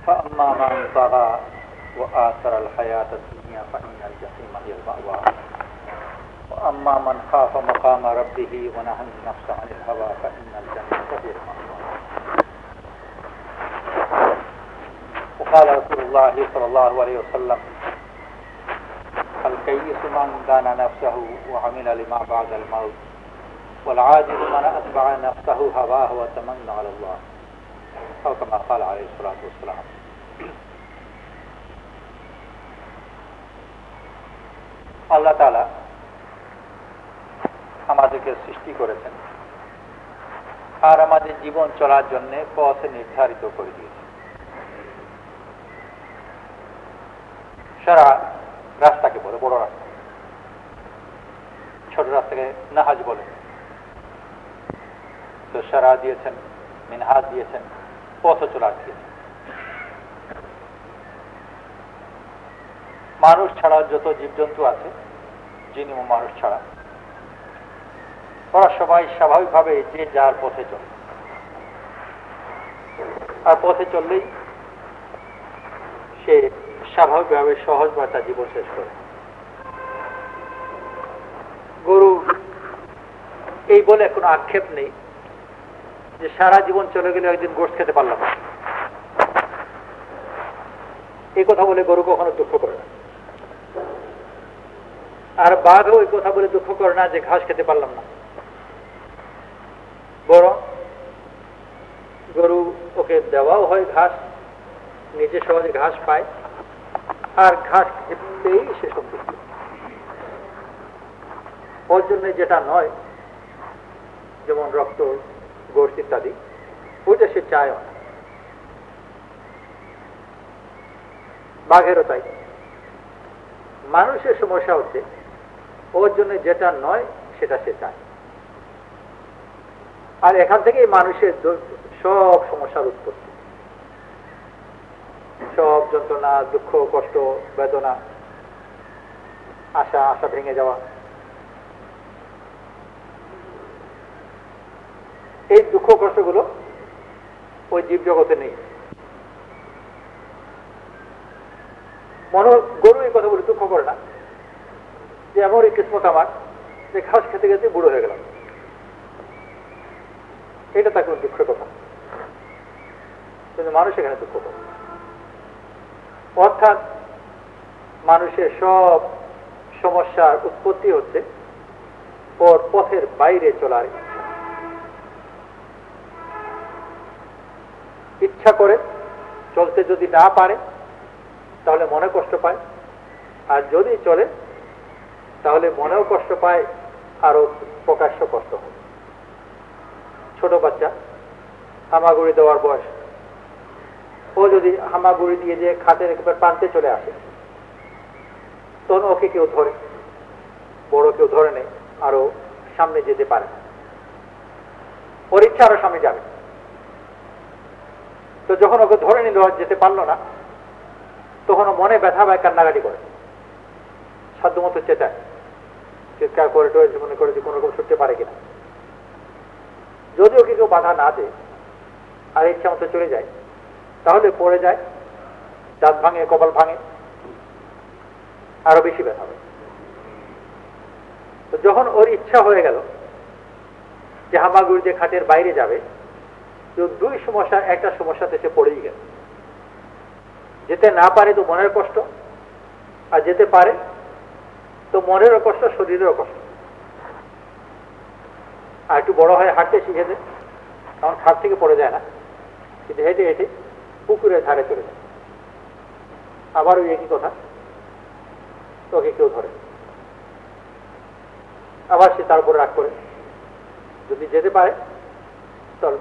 فأما من طغى وآثر الحياة الدنيا فإن الجحيم هي المأوى وأما من خاف مقام ربه ونهى النفس عن الهوى فإن الجنة هي المأوى. وقال رسول الله صلى الله عليه وسلم: الكيس من دان نفسه وعمل لما بعد الموت والعاجز من أتبع نفسه هواه وتمنى على الله أو كما قال عليه الصلاة والسلام. আল্লাহ তাআলা আমাদেরকে সৃষ্টি করেছেন আর আমাদের জীবন চলার জন্য পথ নির্ধারিত করে দিয়েছেন। সারা রাস্তাকে বলে বড় রাস্তা, ছোট রাস্তাকে নাহাজ বলে। তো সারা দিয়েছেন, মিনহাজ দিয়েছেন, পথ চলার দিয়েছেন। মানুষ ছাড়া যত জীবজন্তু আছে, জিন ও মানুষ ছাড়া, ওরা সবাই স্বাভাবিকভাবে যে যার পথে চলে, আর পথে চললেই সে স্বাভাবিকভাবে সহজভাবে তার জীবন শেষ করে। গরু এই বলে কোনো আক্ষেপ নেই যে সারা জীবন চলে গেলে একদিন গোশত খেতে পারলাম না, এই কথা বলে গরু কখনো দুঃখ করে না। আর বাঘও এই কথা বলে দুঃখ করে না যে ঘাস খেতে পারলাম না। বরং গরু ওকে দেওয়াও হয় ঘাস, নিজে সহজে ঘাস পায়, আর ঘাস খেতেই সে সন্তুষ্ট। ওর জন্য যেটা নয়, যেমন রক্ত, গোশত ইত্যাদি, ওইটা সে চায় না। বাঘেরও তাই। মানুষের সমস্যা হচ্ছে ওর জন্য যেটা নয় সেটা সে চায়, আর এখান থেকেই মানুষের সব সমস্যার উৎপত্তি। সব যন্ত্রণা, দুঃখ, কষ্ট, বেদনা, আশা ভেঙে যাওয়া, এই দুঃখ কষ্টগুলো ওই জীব জগতে নেই। গরু এই কথা বলে দুঃখ করে না যে এমন এই কিসমত আমার যে ঘাস খেতে খেতে বুড়ো হয়ে গেলাম, এটা তার কোনো দুঃখের কথা। কিন্তু মানুষ এখানে দুঃখ করে। অর্থাৎ মানুষের সব সমস্যার উৎপত্তি হচ্ছে ওর পথের বাইরে চলার ইচ্ছা করে চলতে যদি না পারে তাহলে মনে কষ্ট পায়, আর যদি চলে তাহলে মনেও কষ্ট পায়, আরো প্রকাশ্য কষ্ট হয়। ছোট বাচ্চা হামাগুড়ি দেওয়ার বয়স, ও যদি হামাগুড়ি দিয়ে যে খাটের একেবারে প্রান্তে চলে আসে, তখন ওকে কেউ ধরে, বড় কেউ ধরে নেই, আরো সামনে যেতে পারে না, ওর ইচ্ছা আরো সামনে যাবে। তো যখন ওকে ধরে নিল আর যেতে পারলো না, তখন মনে ব্যথা পায়, কান্নাকাটি করে, সাধ্যমতো চেঁচায়, চিৎকার করে টোয়ে মনে করে যে কোনো রকম ছুটতে পারে কিনা। যদি ওকে কেউ বাধা না দেয় আর ইচ্ছা মতো চলে যায়, তাহলে পড়ে যায়, দাঁত ভাঙে, কপাল ভাঙে, আরো বেশি ব্যথা হবে। তো যখন ওর ইচ্ছা হয়ে গেল যে হামাগুড়ি দিয়ে খাটের বাইরে যাবে, তো দুই সমস্যা, একটা সমস্যাতে সে পড়েই গেল। যেতে না পারে তো মনের কষ্ট, আর যেতে পারে তো মনেরও কষ্ট, শরীরেরও কষ্ট। আর একটু বড় হয় হাঁটতে শিখেছে, তখন খাট থেকে পড়ে যায় না, কিন্তু হেঁটে হেঁটে পুকুরের ধারে চলে যায়। আবার ওই একই কথা, তোকে কেউ ধরে, আবার সে তার উপর রাগ করে। যদি যেতে পারে তার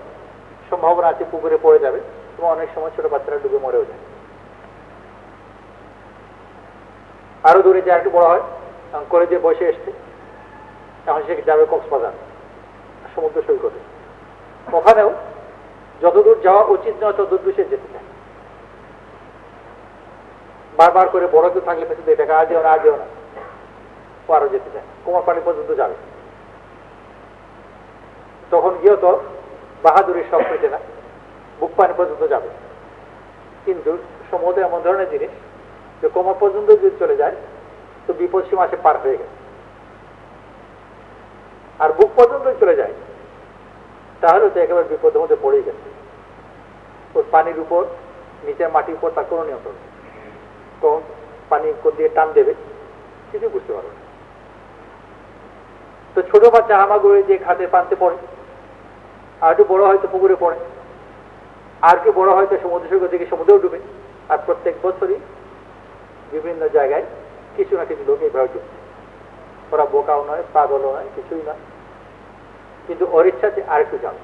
সম্ভাবনা আছে পুকুরে পড়ে যাবে, এবং অনেক সময় ছোট বাচ্চারা ডুবে মরেও যায়। আরো দূরে যে একটু বড় হয়, কলেজে বসে এসছে, এখন সে যাবে কক্সবাজার, সমুদ্র সৈকতে। ওখানেও যতদূর যাওয়া উচিত নয় ততদূর সে যেতে চায়। বারবার করে বড় কেউ থাকলে পেছনে এটাকে আর যেও না, আর যেও না, ও আরো যেতে চায়, কোমর পানি পর্যন্ত যাবে। তখন গিয়েও তো বাহাদুরির সব পেটে না, বুক পানি পর্যন্ত যাবে। কিন্তু সমুদ্র এমন ধরনের জিনিস যে কোমর পর্যন্ত যদি চলে যায় তো বিপদ সীমা সে পার হয়ে গেছে, আর বুক পর্যন্ত চলে যায় তাহলে তো একেবারে বিপদের মধ্যে পড়েই গেছে। ওর পানির উপর, নিচের মাটির উপর তার কোনো নিয়ন্ত্রণ নেই। তখন পানি কোন দিয়ে টান দেবে কিছু বুঝতে পারবে না। তো ছোট বাচ্চা হামাগুড়ি যে খাতে পানতে পড়ে, আর একটু বড় হয়তো পুকুরে পড়ে, আর কি বড় হয়তো সমুদ্র সৈকত থেকে সমুদ্রেও ডুবে। আর প্রত্যেক বছরই বিভিন্ন জায়গায় কিছু না কিছু লোক এইভাবে ডুবছে। ওরা বোকাও নয়, পাগলও নয়, কিছুই নয়, কিন্তু ওর ইচ্ছাতে আরেকটু যাবে,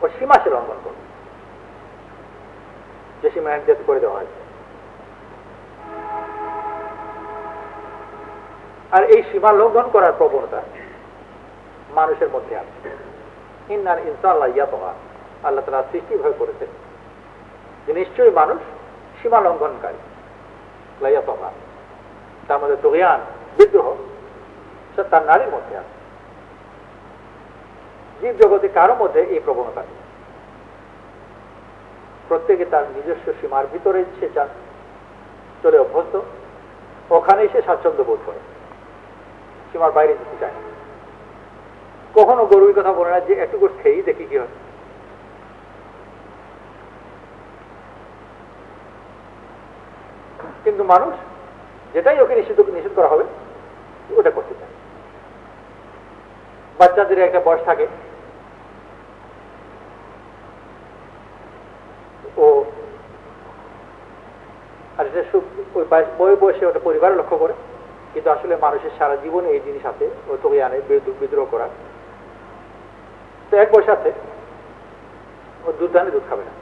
ও সীমা সে লঙ্ঘন করবে, যে সীমা নির্ধারিত করে দেওয়া হয়েছে। আর এই সীমা লঙ্ঘন করার প্রবণতা মানুষের মধ্যে আছে। ইন্নাল ইনসাল্লাহ ইয়াতগা, আল্লাহ তাআলা সৃষ্টি ভাবে করেছেন যে নিশ্চয়ই মানুষ সীমা লঙ্ঘনকারী। লাইয়াতগা, তার মধ্যে তুগয়ান, বিদ্রোহ, সে তার নারীর মধ্যে আছে। জীব জগতে কারো মধ্যে এই প্রবণতা নেই। প্রত্যেকে তার নিজস্ব সীমার ভিতরে সে চলে অভ্যস্ত, ওখানেই সে স্বাচ্ছন্দ্য বোধ করে, সীমার বাইরে যেতে চায় না। কখনো গরুর কথা বলে না যে একটু করে খেয়েই দেখি কি হয়। কিন্তু মানুষ যেটাই ওকে নিষেধ করা হবে ওটা করতে চায়। বাচ্চাদের একটা বয়স থাকে, ও আর ওই বয়সে ওটা পরিবারে লক্ষ্য করে, কিন্তু আসলে মানুষের সারা জীবনে এই জিনিস আছে, ও তোকে আনে বিদ্রোহ করা। তো এক বয়স আছে, ও দুধ আনে, দুধ খাবে না।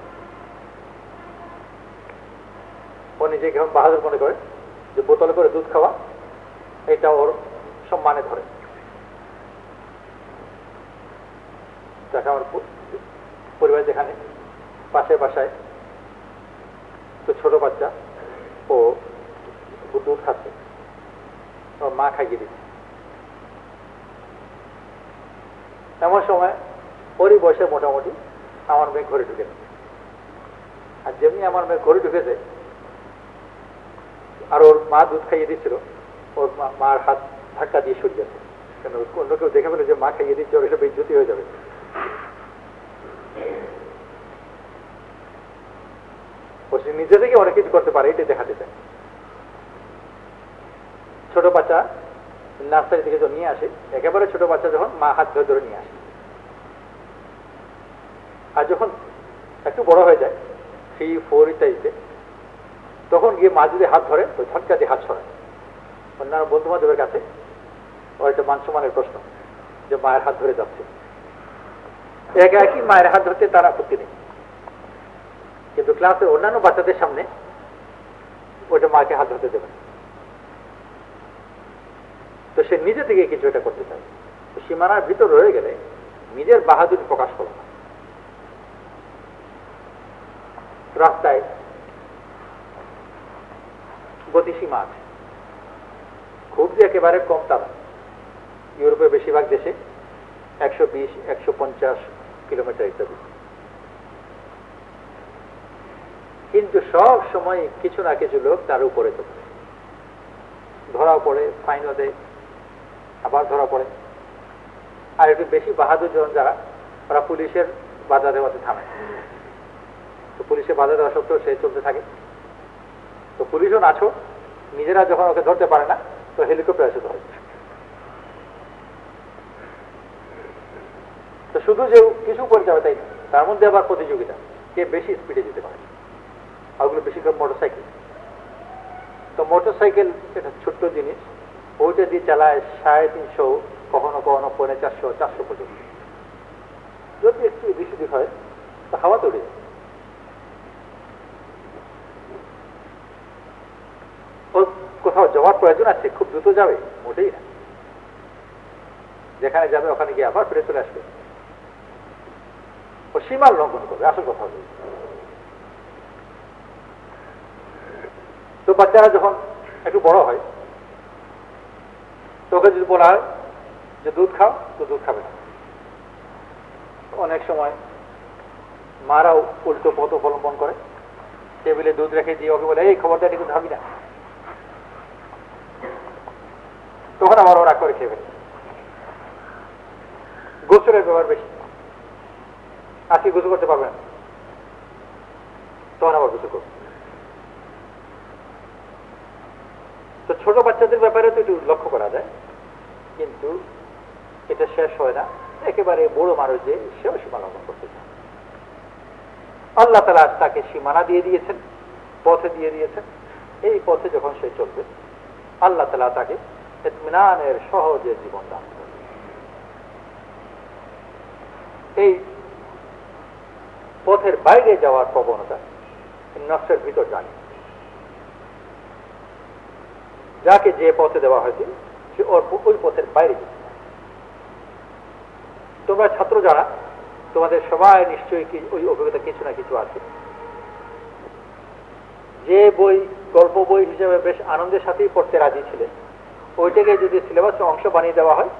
ও নিজেকে এখন বাহাদুর মনে করে যে বোতলে করে দুধ খাওয়া এটা ওর সম্মানে ধরে। তাকে আমার পরিবার যেখানে পাশের বাসায় তো ছোট বাচ্চা, ও দুধ খাচ্ছে, ওর মা খাইয়ে দিচ্ছে। এমন সময় ওরই বয়সে মোটামুটি আমার মেয়ে ঘরে ঢুকেছে। আর যেমনি আমার মেয়ে ঘরে ঢুকেছে আর ওর মা দুধ খাইয়ে দিচ্ছিল, ওর মার হাত ধাক্কা দিয়ে সরে গেছে। কেন অন্য কেউ দেখে ফেলে যে মা খাইয়ে দিচ্ছে, ওর এসব বেজ্জতি হয়ে যাবে। ও সে নিজে থেকে অনেক কিছু করতে পারে, এটাই দেখাতে চায়। ছোট বাচ্চা নার্সারি থেকে যখন নিয়ে আসে, একেবারে ছোট বাচ্চা যখন মা হাত ধরে ধরে নিয়ে আসে, আর যখন একটু বড় হয়ে যায় 3, 4 ইত্যাদিতে, তখন গিয়ে মা যদি হাত ধরে তো ঝটকা দিয়ে হাত ছড়ায়। অন্যান্য বন্ধু বান্ধবের কাছে ওর একটা মান সম্মানের প্রশ্ন যে মায়ের হাত ধরে যাচ্ছে। একই মায়ের হাত ধরতে তার আপত্তি নেই, কিন্তু ক্লাসের অন্যান্য বাচ্চাদের সামনে ওটা মাকে হাত ধরতে দেবে। তো সে নিজে থেকে কিছু এটা করতে চায়। তো সীমানার ভিতর রয়ে গেলে নিজের বাহাদুরি প্রকাশ করো না। রাস্তায় গতিসীমা আছে, খুব যে একেবারে কম তা না। ইউরোপের বেশিরভাগ দেশে 120, 150 কিলোমিটার ইত্যাদি। কিন্তু সব সময় কিছু না কিছু লোক তার উপরে চলে, ধরা পড়ে, ফাইনও দেয়, আবার ধরা পড়ে। আর একটু বেশি বাহাদুর জন যারা, ওরা পুলিশের বাধা দেওয়াতে থামে। তো পুলিশের বাধা দেওয়া সত্ত্বেও সে চলতে থাকে। তো পুলিশও নাছো, নিজেরা যখন ওকে ধরতে পারে না তো হেলিকপ্টার এসে ধরে। তো শুধু যে কিছু করে যাবে তাই না, তার মধ্যে আবার প্রতিযোগিতা, কে বেশি স্পিডে যেতে পারে। ওগুলো বেশিরভাগ মোটরসাইকেল। তো মোটরসাইকেল এটা ছোট্ট জিনিস, ওইটা দিয়ে চালায় 350, কখনো কখনো 450, 400 পর্যন্ত। যদি একটু বেশি দিক হয় তো হাওয়া তৈরি। ও কোথাও যাওয়ার প্রয়োজন আছে, খুব দ্রুত যাবে মোটেই না। যেখানে যাবে ওখানে গিয়ে আবার ফিরে চলে আসবে। ও সীমার লঙ্ঘন করবে, আসল কথা হলো। তো বাচ্চারা যখন একটু বড় হয়, তোকে যদি বলা হয় যে দুধ খাও, তো দুধ খাবে না। অনেক সময় মারাও উল্টো পথ অবলম্বন করে, টেবিলে দুধ রেখে দিয়ে ওকে বলে এই খবরদার একটু ধাবি না, তখন আবার ওরা করে খেয়ে ফেলে। গোসলের ব্যবহার বেশি, আজকে গোসল করতে পারবে না, তখন আবার গোসল করবে। তো ছোট বাচ্চাদের ব্যাপারে তো একটু লক্ষ্য করা যায়, কিন্তু এটা শেষ হয় না। একেবারে বড় মানুষ যে সেও সীমা লঙ্ঘন করতে চায়, আল্লাহ তাআলা তাকে সীমানা দিয়ে দিয়েছেন, পথে দিয়ে দিয়েছেন। এই পথে যখন সে চলবে, আল্লাহ তাআলা তাকে ইতমিনানের সহজে জীবন দান করবে। এই পথের বাইরে যাওয়ার প্রবণতা নফসের ভিতর জানি, যাকে যে পথে দেওয়া হয়েছে সে ওই পথের বাইরে যেতে। তোমরা ছাত্র যারা, তোমাদের সবাই নিশ্চয়ই ওই অভিজ্ঞতা কিছু না কিছু আছে। যে বই গল্প বই হিসেবে বেশ আনন্দের সাথেই পড়তে রাজি ছিলেন, ওইটাকে যদি সিলেবাসে অংশ বানিয়ে দেওয়া হয়,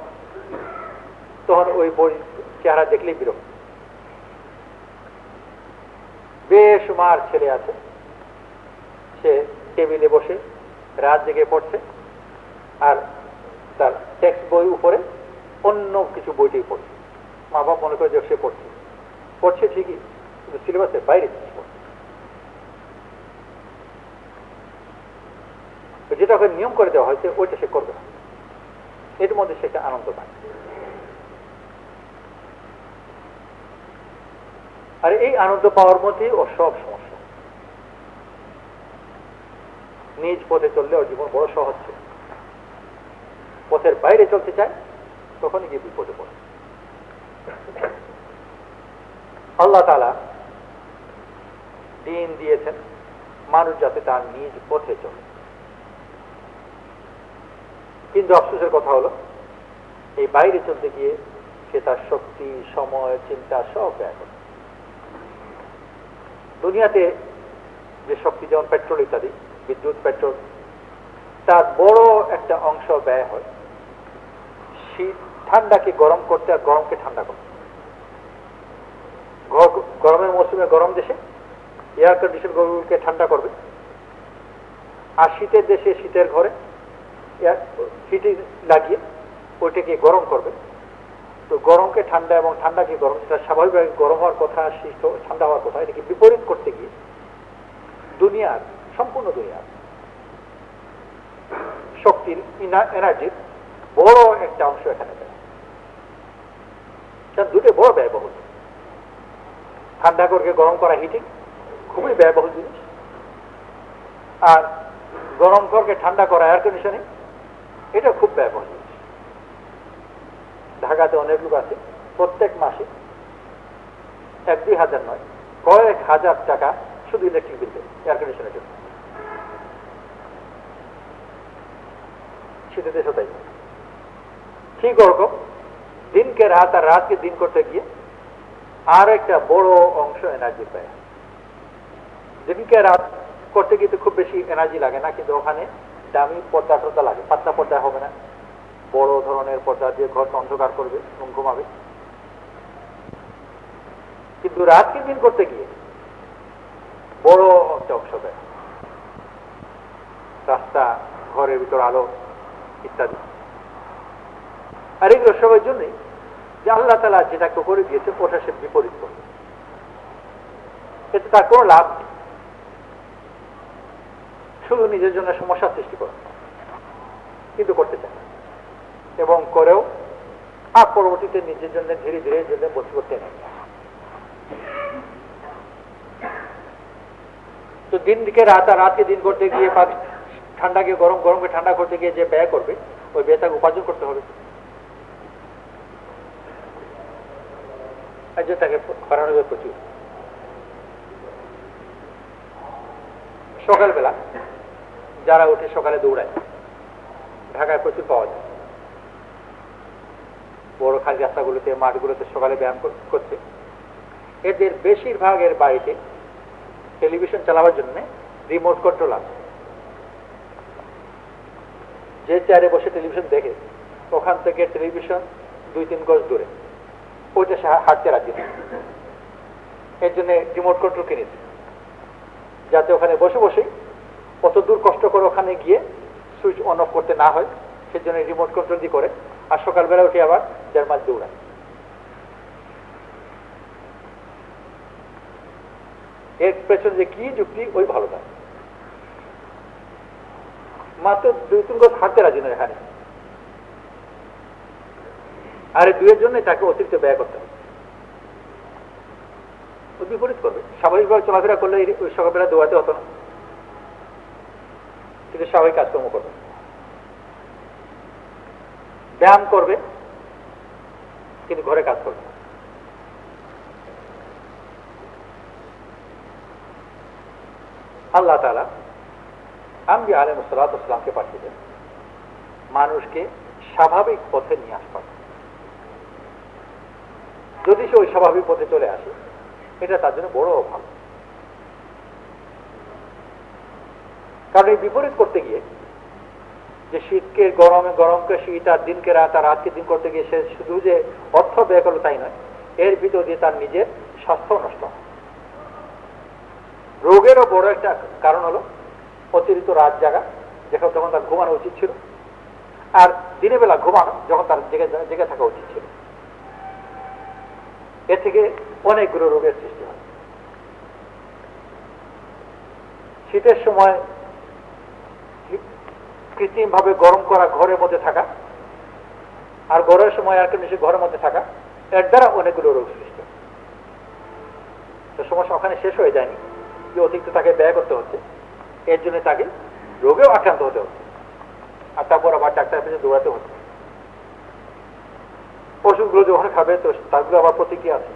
তখন ওই বই চেহারা দেখলেই বিরক্ত। বেশুমার ছেলে আছে, সে টেবিলে বসে রাত জেগে পড়ছে, আর তার টেক্সট বই উপরে অন্য কিছু বইটাই পড়ছে। মা বাপ মনে করে যে সে পড়ছে ঠিকই, কিন্তু সিলেবাসের বাইরে জিনিস পড়ছে। যেটা ওকে নিয়ম করে দেওয়া হয়েছে ওইটা সে করবে না, এর মধ্যে সে একটা আনন্দ পায়। আর এই আনন্দ পাওয়ার মধ্যেই ওর সব সমস্যা। নিজ পথে চললে ওর জীবন বড় সহজ ছিল, পথের বাইরে চলতে চায় তখনই গিয়ে বিপদে পড়ে। আল্লাহ তাআলা দিন দিয়েছেন মানুষ যাতে তার নিজ পথে চলে, কিন্তু আফসোসের কথা হলো এই বাইরে চলতে গিয়ে সে তার শক্তি, সময়, চিন্তা সব ব্যয় করে। দুনিয়াতে যে শক্তি, যেমন পেট্রোল ইত্যাদি, বিদ্যুৎ, পেট্রোল, তার বড় একটা অংশ ব্যয় হয় শীত ঠান্ডাকে গরম করতে আর গরমকে ঠান্ডা করতে। গরমের মৌসুমে গরম দেশে এয়ার কন্ডিশন ঘরগুলোকে ঠান্ডা করবে, আর শীতের দেশে শীতের ঘরে হিটিং লাগিয়ে ওইটাকে গরম করবে। তো গরমকে ঠান্ডা এবং ঠান্ডাকে গরম, সেটা স্বাভাবিকভাবে গরম হওয়ার কথা, শীত ঠান্ডা হওয়ার কথা, এটাকে বিপরীত করতে গিয়ে দুনিয়ার, সম্পূর্ণ দুনিয়ার শক্তির, এনার্জির বড় একটা অংশ এখানে দেয়। দুটো বড় ব্যয়বহুল। ঠান্ডা করে গরম করা হিটিং খুবই ব্যয়বহুল জিনিস, আর গরম করে ঠান্ডা করা এয়ার কন্ডিশনিং এটা খুব ব্যয়বহুল জিনিস। ঢাকাতে অনেক লোক আছে প্রত্যেক মাসে 1-2 হাজার নয়, কয়েক হাজার টাকা শুধু ইলেকট্রিক বিল দেয় এয়ার কন্ডিশনের জন্য। শীতের দেশও তাই। ঠিক ওরকম দিনকে রাত আর রাতকে দিন করতে গিয়ে আর একটা বড় অংশ এনার্জি পায়। দিনকে রাত করতে গিয়ে তো খুব বেশি এনার্জি লাগে না, কিন্তু ওখানে দামি পর্দা টর্দা লাগে। পাতলা পর্দা হবে না, বড় ধরনের পর্দা দিয়ে ঘরকে অন্ধকার করবে, ঘুমাবে। কিন্তু রাতকে দিন করতে গিয়ে বড় একটা অংশ দেয়, রাস্তা, ঘরের ভিতর আলো ইত্যাদি। আর এগুলো সবার জন্যই যে আল্লাহ তাআলা যেটাকে করে দিয়েছে ওটা সে বিপরীত করবে, এতে তার কোনো লাভ নেই, শুধু নিজের জন্য সমস্যা সৃষ্টি করে, কিন্তু করতে চায় এবং করেও, আর পরবর্তীতে নিজের জন্য ধীরে ধীরে জন্য বসে করতে নেই। তো দিনকে রাত আর রাতকে দিন করতে গিয়ে, ঠান্ডাকে গরম, গরমকে ঠান্ডা করতে গিয়ে যে ব্যয় করবে, ওই ব্যয় তাকে উপার্জন করতে হবে, আর যে তাকে খরানো যাবে প্রচুর। সকালবেলা যারা উঠে সকালে দৌড়ায়, ঢাকায় প্রচুর পাওয়া যায়, বড় খালি রাস্তাগুলোতে, মাঠগুলোতে সকালে ব্যায়াম করছে। এদের বেশিরভাগের বাড়িতে টেলিভিশন চালাবার জন্য রিমোট কন্ট্রোল আছে। যে চেয়ারে বসে টেলিভিশন দেখে ওখান থেকে টেলিভিশন 2-3 গজ দূরে, ওইটা সে হাঁটতে রাজি না। এর জন্য রিমোট কন্ট্রোল কিনেছে, যাতে ওখানে বসে বসেই অত দূর কষ্ট করে ওখানে গিয়ে সুইচ অন অফ করতে না হয়, সেজন্য রিমোট কন্ট্রোল দিয়ে করে। আর সকালবেলা উঠে আবার 1.5 মাইল দৌড়ায়। এর পেছনে যে কি যুক্তি, ওই ভালো না, মাত্র 2-3 গজ হাঁটতে রাজি নয় এখানে, আর এই দুয়ের জন্য তাকে অতিরিক্ত ব্যয় করতে হবে। ও বিপরীত করবে, স্বাভাবিকভাবে চলাফেরা করলে ওই সকালবেলা দৌড়াতে হতো না, কিন্তু স্বাভাবিক কাজকর্ম করবে, ব্যায়াম করবে, কিন্তু ঘরে কাজ করবে। আল্লাহ তাআলা আম্বিয়া আলাইহিস সালাতু ওয়াস সালামকে পাঠিয়েছেন মানুষকে স্বাভাবিক পথে নিয়ে আসবার। যদি সে ওই স্বাভাবিক পথে চলে আসে, এটা তার জন্য বড় ভালো। কারণ এই বিপরীত করতে গিয়ে, যে শীতকে গরমে, গরমকে শীত, আর দিনকে রাত, আর রাতকে দিন করতে গিয়ে সে শুধু যে অর্থ ব্যয় করলো তাই নয়, এর ভিতর দিয়ে তার নিজের স্বাস্থ্য নষ্ট হয়। রোগেরও বড় একটা কারণ হলো অতিরিক্ত রাত জাগা, যখন তার ঘুমানো উচিত ছিল, আর দিনের বেলা ঘুমানো যখন তার জেগে থাকা উচিত ছিল। এ থেকে অনেকগুলো রোগের সৃষ্টি হয়। শীতের সময় কৃত্রিম ভাবে গরম করা ঘরের মধ্যে থাকা, আর গরমের সময় এয়ার কন্ডিশন ঘরের মধ্যে থাকা, এর দ্বারা অনেকগুলো রোগ সৃষ্টি হয়। তো সমস্যা ওখানে শেষ হয়ে যায়নি যে অতিরিক্ত তাকে ব্যয় করতে হচ্ছে, এর জন্য তাকে রোগেও আক্রান্ত হতে হচ্ছে, আর তারপর আবার ডাক্তারের কাছে দৌড়াতে হচ্ছে। ওষুধগুলো যখন খাবে তো তারগুলো আবার প্রতিক্রিয়া আছে।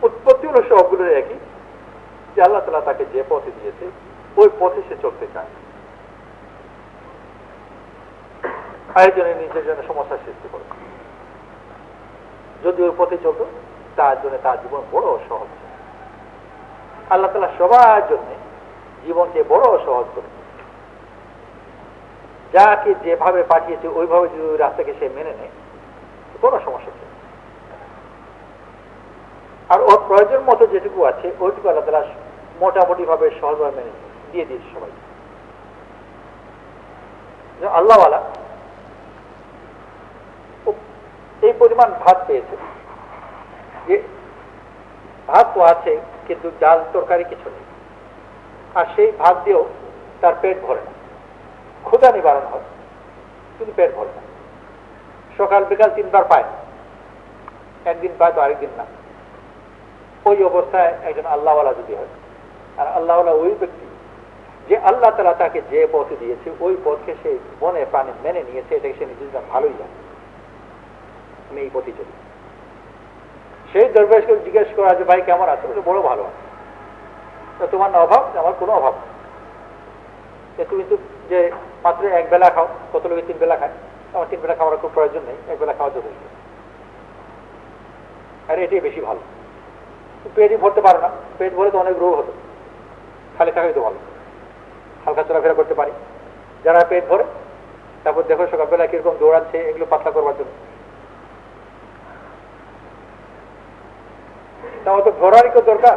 উৎপত্তি হলো সবগুলোর একই, যে আল্লাহ তাআলা তাকে যে পথে দিয়েছে ওই পথে সে চলতে চায়, আর এর জন্য নিজের জন্য সমস্যার সৃষ্টি করে। যদি ওই পথে চলতো, তার জন্য তার জীবন বড় সহজ। আল্লাহ তাআলা সবার জন্য জীবনকে বড় সহজ করে, যাকে যেভাবে পাঠিয়েছে ওইভাবে যদি ওই রাস্তাকে সে মেনে নেয়, কোনো সমস্যা নেই। আর ওর প্রয়োজন মতো যেটুকু আছে ওইটুকু আল্লাহ তাআলা মোটামুটি ভাবে সহজভাবে মেনে দিয়ে দিয়েছে সবাই। আল্লাহওয়ালা এই পরিমাণ ভাত পেয়েছে যে ভাত তো আছে, কিন্তু ডাল তরকারি কিছু নেই, আর সেই ভাত দিয়েও তার পেট ভরে না। ক্ষুধা নিবারণ হয়, কিন্তু পেট ভরে না। সকাল বিকাল 3 বার পায়, একদিন পায় তো আরেকদিন না। ওই অবস্থায় একজন আল্লাহওয়ালা যদি হয়, আর আল্লাহওয়ালা ওই ব্যক্তি যে আল্লাহ তাআলা তাকে যে পথে দিয়েছে ওই পথকে সে মনে প্রাণে মেনে নিয়েছে, এটাকে সে নিজের ভালোই জানে, আমি এই পথে চলি। সেই দরবেশকে জিজ্ঞেস করা যে ভাই কেমন আছে, বড় ভালো আছে। তোমার না অভাব, আমার কোনো অভাব নেই। তুমি তো যে মাত্র 1 বেলা খাও, কত লোকে 3 বেলা খায়, আমার 3 বেলা খাওয়ার খুব প্রয়োজন নেই, 1 বেলা খাওয়া যথেষ্ট। আর এটাই বেশি ভালো। পেটই ভরতে পারো না, পেট ভরে তো অনেক রোগ হতো, খালি থাকাই তো ভালো, হালকা চলাফেরা করতে পারি। যারা পেট ভরে, তারপর দেখো সকালবেলা কিরকম দৌড়াচ্ছে, এগুলো পাতলা করবার জন্য। তাও তো ভরারই তো দরকার,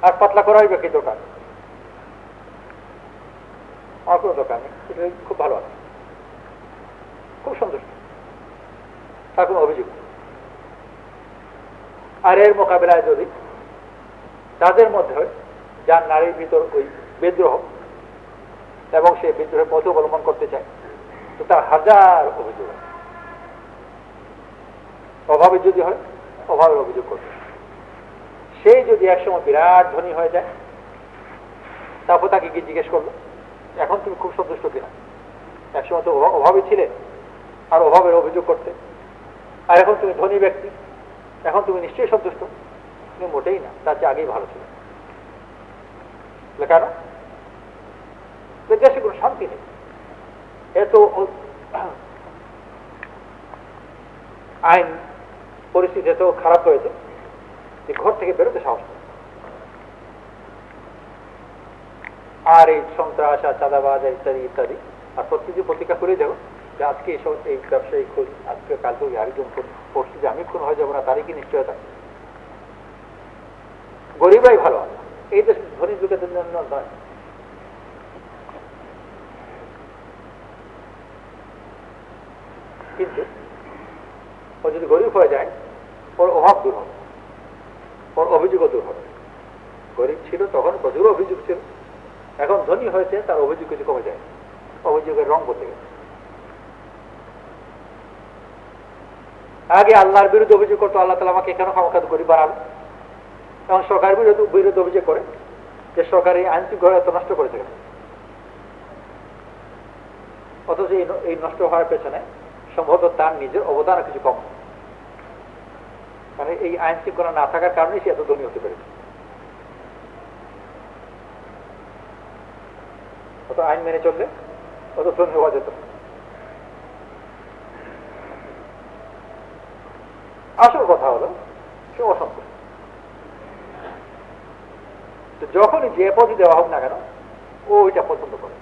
আর পাতলা করারই কি দরকার? আমার কোনো দরকার নেই, এটা খুব ভালো আছে, খুব সন্তুষ্ট, তার কোনো অভিযোগ নেই। আর এর মোকাবেলায় যদি তাদের মধ্যে হয় যার নারীর ভিতর ওই বিদ্রোহ, এবং সে বিদ্রোহের পথ অবলম্বন করতে চায়, তো তার 1000 অভিযোগ আছে। অভাবে যদি হয়, অভাবের অভিযোগ করবে। সেই যদি একসময় বিরাট ধনী হয়ে যায়, তারপর তাকে কি জিজ্ঞেস করলো, এখন তুমি খুব সন্তুষ্ট কিনা? একসময় তো অভাবে ছিলে, আর অভাবের অভিযোগ করতে, আর এখন তুমি ধনী ব্যক্তি, এখন তুমি নিশ্চয়ই সন্তুষ্ট? তুমি মোটেই না, তার চেয়ে আগেই ভালো ছিল। কেন? দেশে কোনো শান্তি নেই, এত আইন পরিস্থিতি এত খারাপ হয়েছে যে ঘর থেকে বেরোতে সাহস নেই। আর এই সন্ত্রাস আর চাঁদাবাজ ইত্যাদি ইত্যাদি, আর প্রতিদিন পত্রিকা খুলে দেখো যে আজকে এসব এই ব্যবসায়ী খুন, আজকে কালকে আরেকজন খুন, পরশু যে আমি খুন হয়ে যাবো না তারই কি নিশ্চয়তা? গরিবরাই ভালো আছে, এই দেশ ধনী যুগের জন্য নয়। কিন্তু ও যদি গরিব হয়ে যায়, ওর অভাব দূর হবে, ওর অভিযোগও দূর হবে। গরিব ছিল তখন প্রচুর অভিযোগ ছিল, এখন ধনী হয়েছে, তার অভিযোগ কিছু কমে যায়, অভিযোগের রং বদলে গেছে। আগে আল্লাহর বিরুদ্ধে অভিযোগ করতো, আল্লাহ তাআলা আমাকে কেন খামখা গরিব বানালো। এখন সরকারের বিরুদ্ধে অভিযোগ করে যে সরকার এই আইন শৃঙ্খলা এত নষ্ট করেছে কেন। অথচ এই নষ্ট হওয়ার পেছনে সম্ভবত তার নিজের অবদান কিছু কম, কারণ এই আইন শৃঙ্খলা না থাকার কারণে সে এত ধনী হতে পেরেছে। অত আইন মেনে চললে অত ধনী হওয়া যেত। আসল কথা হলো সে অসন্তোষ। যখনই যে পদই দেওয়া হোক না কেন, ও ওইটা পছন্দ করে।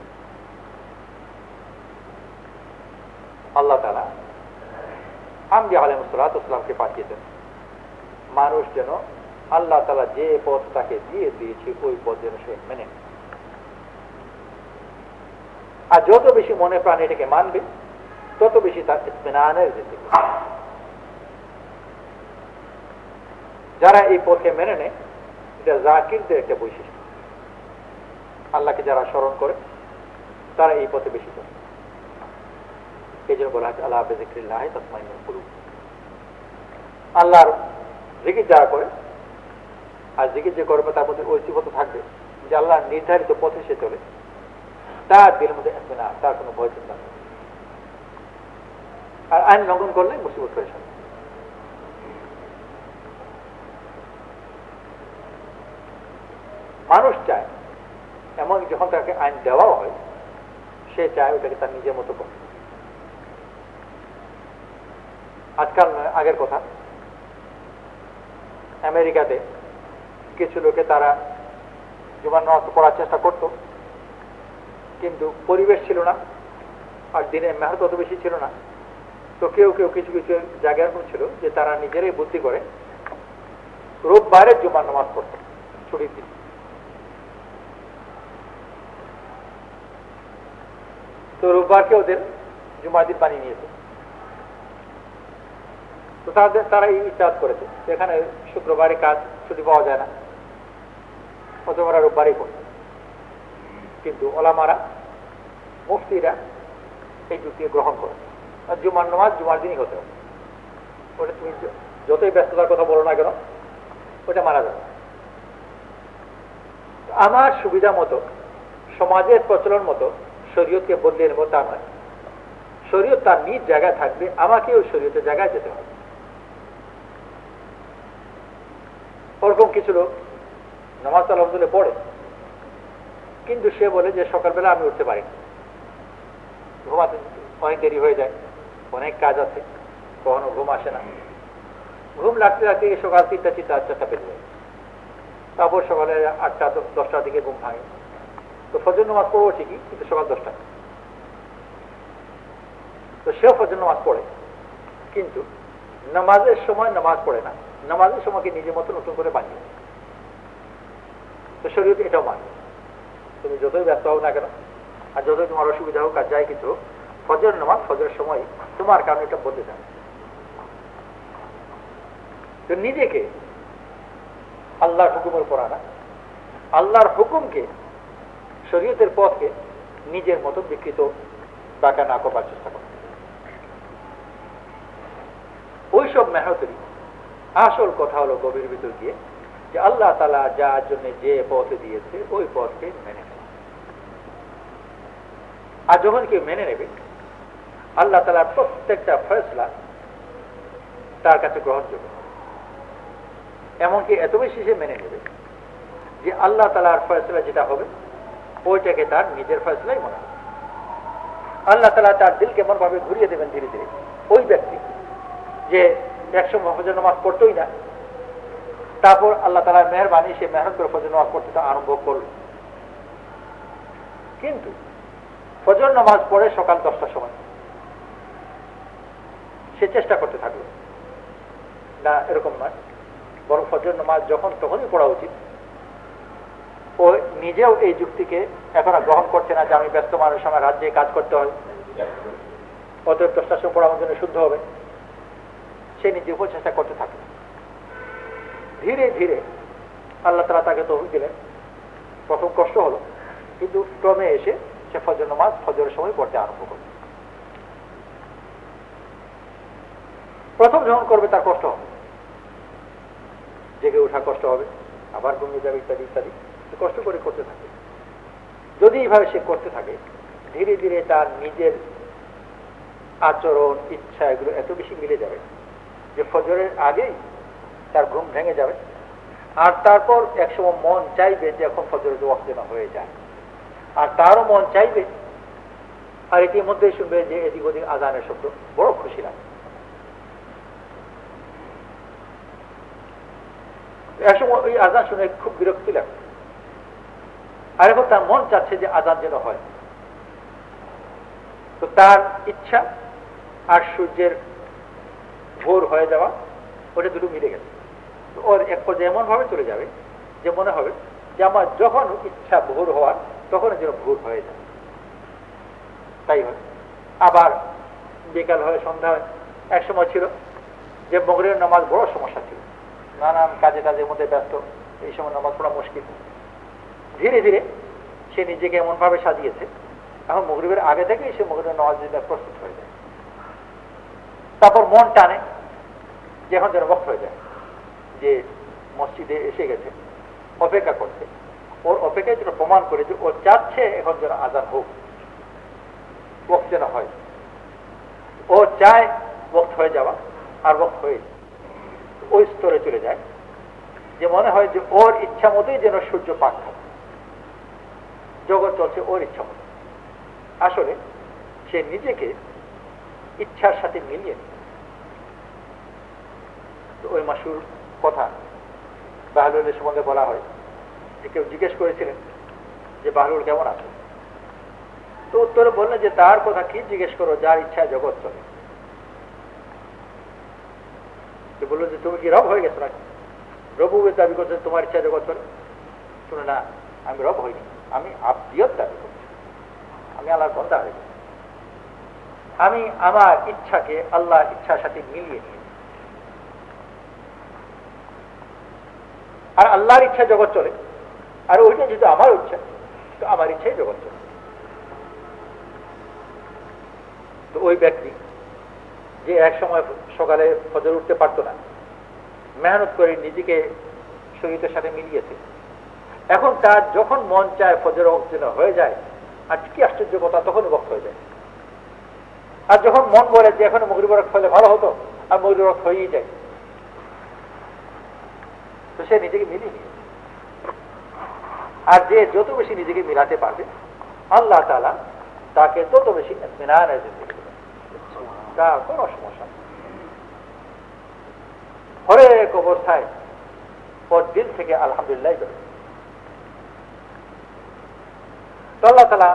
আল্লাহ তাআলা আম্বিয়া আলাইহিসসালামকে পাঠিয়েছেন মানুষ যেন আল্লাহ তাআলা যে পথ তাকে দিয়ে দিয়েছে ওই পথ যেন সে মেনে নেয়। আর যত বেশি মনে প্রাণে এটাকে মানবে, তত বেশি তার ইত্মিনানের জিন্দেগি। যারা এই পথকে মেনে নেয়, এটা জাকিরদের একটা বৈশিষ্ট্য। আল্লাহকে যারা স্মরণ করে তারা এই পথে বেশি চলে। এই জন্য বলা হচ্ছে আল্লাহ বিযিকরিল্লাহি তাতমাইন্নুল কুলুব। আল্লাহর জিকির যারা করে, আর জিকির যে করবে তার মধ্যে ওই সিফত থাকবে যে আল্লাহর নির্ধারিত পথে সে চলে, তার দিলের মধ্যে ইত্মিনান, তার কোনো ভয় চিন্তা নেই। আর আইন লঙ্ঘন করলে মুসিবত হয়ে যাবে। মানুষ চায়, এমন যখন তাকে আইন দেওয়া হয়, সে চায় ওটাকে তার নিজের মতো করে। আজকাল নয়, আগের কথা, আমেরিকাতে কিছু লোকে তারা জুমার নামাজ পড়ার চেষ্টা করত, কিন্তু পরিবেশ ছিল না, আর দিনের মেহনত অত বেশি ছিল না। তো কেউ কেউ কিছু কিছু জায়গায় এরকম ছিল যে তারা নিজেরাই বুদ্ধি করে রোববারে জুমার নামাজ পড়ত, ছুটির দিন। তো রোববারকে ওদের জুমার দিন বানিয়ে নিয়েছে। তো তারা এই ইজাদ করেছে, এখানে শুক্রবারে কাজ ছুটি পাওয়া যায় না, অথবা ওরা রোববারই পড়ে। কিন্তু ওলামারা, মুফতিরা এই যুক্তি গ্রহণ করে, আর জুমার নামাজ জুমার দিনই হতে হবে। ওটা তুমি যতই ব্যস্ততার কথা বলো না কেন, ওটা মারা যাবে। আমার সুবিধা মতো, সমাজের প্রচলন মতো শরীয়তকে বদলে নেব তা নয়। শরীয়ত তার নিজ জায়গায় থাকবে, আমাকে ওই শরীয়তের জায়গায় যেতে হবে। ওরকম কিছু লোক নামাজ আলহামদুলিল্লাহ পড়ে, কিন্তু সে বলে যে সকালবেলা আমি উঠতে পারি না, ঘুমাতে অনেক দেরি হয়ে যায়, অনেক কাজ আছে, কখনো ঘুম আসে না। ঘুম লাগতে লাগতে সকাল 3টা 4টা বেজে যায়, তারপর সকালে 8টা 10টার দিকে ঘুম ভাঙে। তো ফজর নামাজ পড়বো ঠিকই, কিন্তু সকাল 10টা। তো সেও ফজর নামাজ পড়ে, কিন্তু নামাজের সময় নামাজ পড়ে না, নামাজের সময়কে নিজের মতো নতুন করে বানিয়ে। তো শরীয়ত এটাও মানে, তুমি যতই ব্যস্ত হও না কেন, আর যতই তোমার অসুবিধা হোক, আর যাই কিছু, ফজর নামাজ ফজরের সময় তোমার কারণে এটা বদলে যাবে। তো নিজেকে আল্লাহর হুকুমের উপর আনা, আল্লাহর হুকুমকে, শরীয়তের পথকে নিজের মতো বিকৃত বাঁকা না করবার চেষ্টা করে। ওইসব মেহনতেরই আসল কথা হলো গভীর ভিতর গিয়ে যে আল্লাহ তাআলা যার জন্য যে পথ দিয়েছে ওই পথকে মেনে নেবে। আর যখন কেউ মেনে নেবে, আল্লাহ তাআলার প্রত্যেকটা ফয়সলা তার কাছে গ্রহণযোগ্য। এমনকি এত বেশি সে মেনে নেবে যে আল্লাহ তাআলার ফয়সলা যেটা হবে ওইটাকে তার নিজের ফয়সলাই মনে হবে। আল্লাহ তাআলা তার দিলকে এমন ভাবে ঘুরিয়ে দেবেন ধীরে ধীরে, ওই ব্যক্তি যে একসময় ফজর নামাজ পড়তোই না, তারপর আল্লাহ তাআলার মেহেরবানি সে মেহনত করে ফজর নামাজ পড়তে আরম্ভ করল। কিন্তু ফজর নামাজ পড়ে সকাল 10টার সময় সে চেষ্টা করতে থাকলো না, এরকম নয়। বরং ফজর নামাজ যখন তখনই পড়া উচিত। ও নিজেও এই যুক্তিকে এখন আর গ্রহণ করছে না যে আমি ব্যস্ত মানুষ, আমার রাজ্যে কাজ করতে হয়, অতএব 10টার সময় পড়া আমার জন্য শুদ্ধ হবে। সে নিজে উপর চেষ্টা করতে থাকে। ধীরে ধীরে আল্লাহ তাআলা তাকে তৌফিক দিলেন। প্রথম কষ্ট হলো, কিন্তু ক্রমে এসে সে ফজর নামাজ ফজরের সময় পড়তে আরম্ভ করবে। প্রথম যখন করবে তার কষ্ট হবে, জেগে ওঠা কষ্ট হবে, আবার ঘুমিয়ে যাবে, ইত্যাদি ইত্যাদি। কষ্ট করে করতে থাকে। যদি এইভাবে সে করতে থাকে, ধীরে ধীরে তার নিজের আচরণ, ইচ্ছা এগুলো এত বেশি মিলে যাবে যে ফজরের আগেই তার ঘুম ভেঙে যাবে। আর তারপর একসময় মন চাইবে যে এখন ফজরের ওয়াক্ত যেন হয়ে যায়, আর তারও মন চাইবে, আর ইতিমধ্যেই শুনবে যে এদিক ওদিক আজানের শব্দ, বড় খুশি লাগে। একসময় ওই আজান শুনে খুব বিরক্তি লাগে, আর এখন তার মন চাচ্ছে যে আজান যেন হয়। তো তার ইচ্ছা আর সূর্যের ভোর হয়ে যাওয়া, ওটা দুটো মিলে গেছে। ওর এক পর্যায়ে এমন ভাবে চলে যাবে যে মনে হবে যে আমার যখন ইচ্ছা ভোর হওয়ার তখন যেন ভোর হয়ে যায়। তাই হয়। আবার বিকাল হয়, সন্ধ্যা হয়। এক সময় ছিল যে মাগরিবের নামাজ বড় সমস্যা ছিল, নানান কাজে কাজের মধ্যে ব্যস্ত, এই সময় নামাজ পড়া মুশকিল। ধীরে ধীরে সে নিজেকে এমন ভাবে সাজিয়েছে, এখন মাগরিবের আগে থেকেই সে মাগরিবের নামাজ দিতে প্রস্তুত হয়ে যায়। তারপর মন টানে যে এখন যেন ওয়াক্ত হয়ে যায়, যে মসজিদে এসে গেছে, অপেক্ষা করছে। ওর অপেক্ষায় যেন প্রমাণ করে যে ও চাচ্ছে এখন যেন আজান হোক, ওয়াক্ত যেন হয়। ও চায় ওয়াক্ত হয়ে যাওয়া, আর ওয়াক্ত হয়ে ওই স্তরে চলে যায় যে মনে হয় যে ওর ইচ্ছা মতোই যেন সূর্য পাক থাকে, জগৎ চলছে ওর ইচ্ছা মতো। আসলে সে নিজেকে ইচ্ছার সাথে মিলিয়ে নেয়। তো ওই মাসুর কথা বাহলুলের সম্বন্ধে বলা হয় যে কেউ জিজ্ঞেস করেছিলেন যে বাহলুল কেমন আছে, তো উত্তরে বললেন যে তার কথা কি জিজ্ঞেস করো, যার ইচ্ছায় জগৎ চলে। বললো যে তুমি কি রব হয়ে গেছো নাকি? রবুবের দাবি করছে তোমার ইচ্ছা জগৎ চলে? শুনে না, আমি রব হইনি, আমি আব্দিয়ত দাবি করছি, আমি আল্লাহর বান্দা হয়ে গেছি। আমি আমার ইচ্ছাকে আল্লাহর ইচ্ছার সাথে মিলিয়ে নিই, আর আল্লাহর ইচ্ছা জগৎ চলে। আর ওইটা যেহেতু আমার ইচ্ছা, তো আমার ইচ্ছাই জগৎ চলে। তো ওই ব্যক্তি যে এক সময় সকালে ফজর উঠতে পারতো না, মেহনত করে নিজেকে শরীরের সাথে মিলিয়েছে, এখন তার যখন মন চায় ফজর যেন হয়ে যায়, আর কি আশ্চর্য কথা, তখনই বক্ত হয়ে যায়। আর যখন মন বলে যে এখন মাগরিব ওয়াক্ত হলে ভালো হতো, আর মাগরিব ওয়াক্ত হয়েই যায়, তো সে নিজেকে মিলিয়ে নিয়ে। আর যে যত বেশি নিজেকে মিলাতে পারবে, আল্লাহ তাআলা তাকে তত বেশি ইতমিনানের জিন্দেগি দেবেন। তা কোনো সমস্যা নেই। হরেক অবস্থায় ওর দিল থেকে আলহামদুলিল্লাহ বেরোবে। তো আল্লাহ তাআলা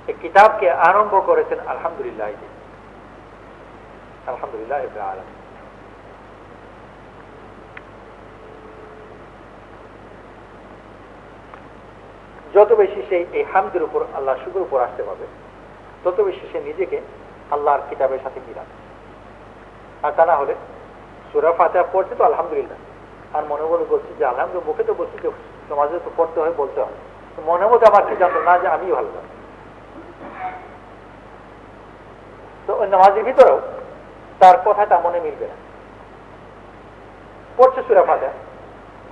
এই কিতাবকে আরম্ভ করেছেন আলহামদুলিল্লাহ দিয়ে। আলহামদুলিল্লাহ রাব্বিল আলামিন। যত বেশি সে এই হামদের উপর, আল্লাহ শুকর উপর আসতে পারবে, তত বেশি সে নিজেকে আল্লাহর কিতাবের সাথে মিলাবে। আর তা না হলে সূরা ফাতিহা পড়ছে তো আলহামদুলিল্লাহ, আর মনে মনে বলছি যে আলহামদুলিল্লাহ, মুখে তো বলছি যে সমাজে তো পড়তে হয়, বলতে হয়, মনে মধ্যে আমার কি জানতো না যে আমি ভালো জানি। তো ওই নামাজের ভিতরেও তার কথাটা মনে মিলবে না। পড়ছে সূরা ফাতিহা,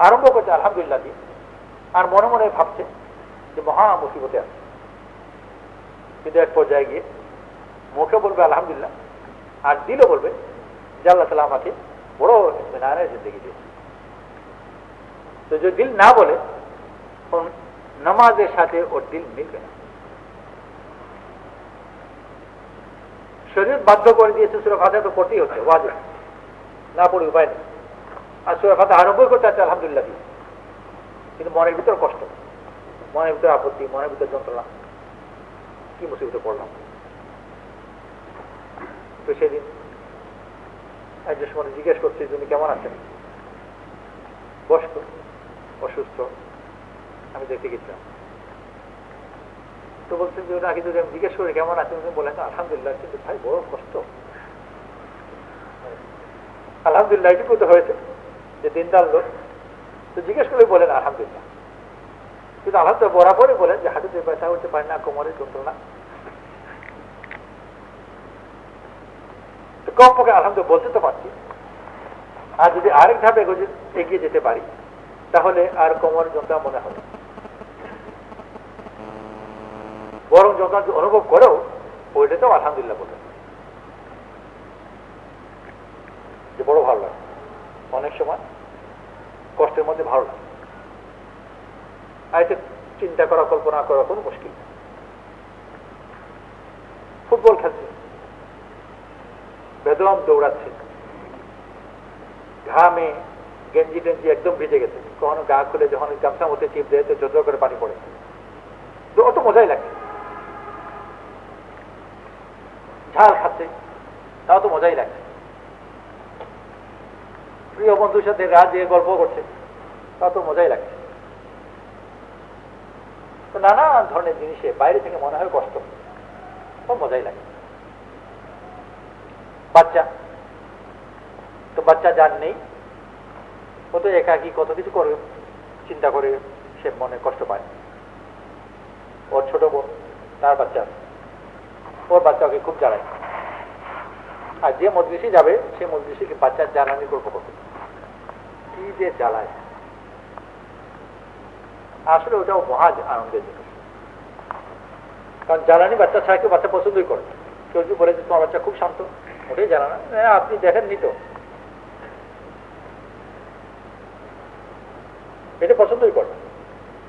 আরম্ভ করছে আলহামদুলিল্লাহ দিয়ে, আর মনে মনে ভাবছে যে মহা মুসিবতে আছে। কিন্তু এক পর্যায়ে গিয়ে মুখে বলবে আলহামদুলিল্লাহ, আর দিলও বলবে যে আল্লাহ তাআলা আমাকে বড় ইতমিনানের জিন্দেগি দিয়েছে। তো যদি দিল না বলে, নামাজের সাথে ওর দিল মিলবে না। শরীয়ত বাধ্য করে দিয়েছে সূরা ফাতিহা তো পড়তেই হচ্ছে, ওয়াজিব, না পড়ে উপায় নেই। আর সূরা ফাতিহা আরম্ভ করতে আছে আলহামদুলিল্লাহ দিয়ে, কিন্তু মনের ভিতর কষ্ট, মনের ভিতরে আপত্তি, মনের ভিতরে যন্ত্রণা, কি মুসিবতে পড়লাম। তো সেদিন একজন সময় জিজ্ঞেস করছি তুমি কেমন আছেন, বয়স্ক, অসুস্থ, আমি দেখতে গেছিলাম। তো বলছেন যে আগে যদি আমি জিজ্ঞেস করি কেমন আছেন, বলেন আলহামদুলিল্লাহ, কিন্তু ভাই বড় কষ্ট। আলহামদুলিল্লাহ এটুকু তো হয়েছে যে দিনদার লোক, তো জিজ্ঞেস করে বলেন আলহামদুলিল্লাহ। কিন্তু আলহামদুলিল্লাহ বরাবরই বলেন যে হাঁটুতে ব্যথা হতে পারে না, কোমরের যন্ত্রণা। তো কমপক্ষে আলহামদুলিল্লাহ বলতে তো পারছি। আর যদি আরেক ধাপে এগিয়ে যেতে পারি তাহলে আর কোমরের যন্ত্রণা মনে হবে, বরং যন্ত্রণা অনুভব করেও ওইটাতেও আলহামদুলিল্লাহ বলে যে বড় ভালো লাগে। অনেক সময় কষ্টের মধ্যে ভালো লাগে, আর এটা চিন্তা করা, কল্পনা করা কোনো মুশকিল না। ফুটবল খেলছে, বেদম দৌড়াচ্ছে, ঘামে গেঞ্জি টেঞ্জি একদম ভিজে গেছে, কখনো গা খুলে যখন গামছা মধ্যে চিপ দেয় তো ঝরঝর করে পানি পড়ে, তো অত মজাই লাগছে। ঝাল খাচ্ছে, তাও তো মজাই লাগছে। প্রিয় বন্ধুর সাথে রাত দিয়ে গল্প করছে, তাও তো মজাই লাগছে। তো নানান ধরনের জিনিসে বাইরে থেকে মনে হয় কষ্ট, তো মজাই লাগে। বাচ্চা তো বাচ্চা যার নেই, ও তো একাকি কত কিছু করে, চিন্তা করে সে মনে কষ্ট পায়। ওর ছোট বোন, তার বাচ্চা, ওর বাচ্চা ওকে খুব জ্বালায়। আর যে মজলিসে যাবে সে মজলিসে বাচ্চার জ্বালানি করবো কত, কি যে জ্বালায়। আসলে ওটাও মহা আনন্দের জিনিস, কারণ জ্বালানি বাচ্চা ছাড়া কেউ বাচ্চা পছন্দই করে। কেউ যদি বলে যে তোমার বাচ্চা খুব শান্ত, ওটাই জ্বালানা, আপনি দেখেননি তো, এটা পছন্দই করে।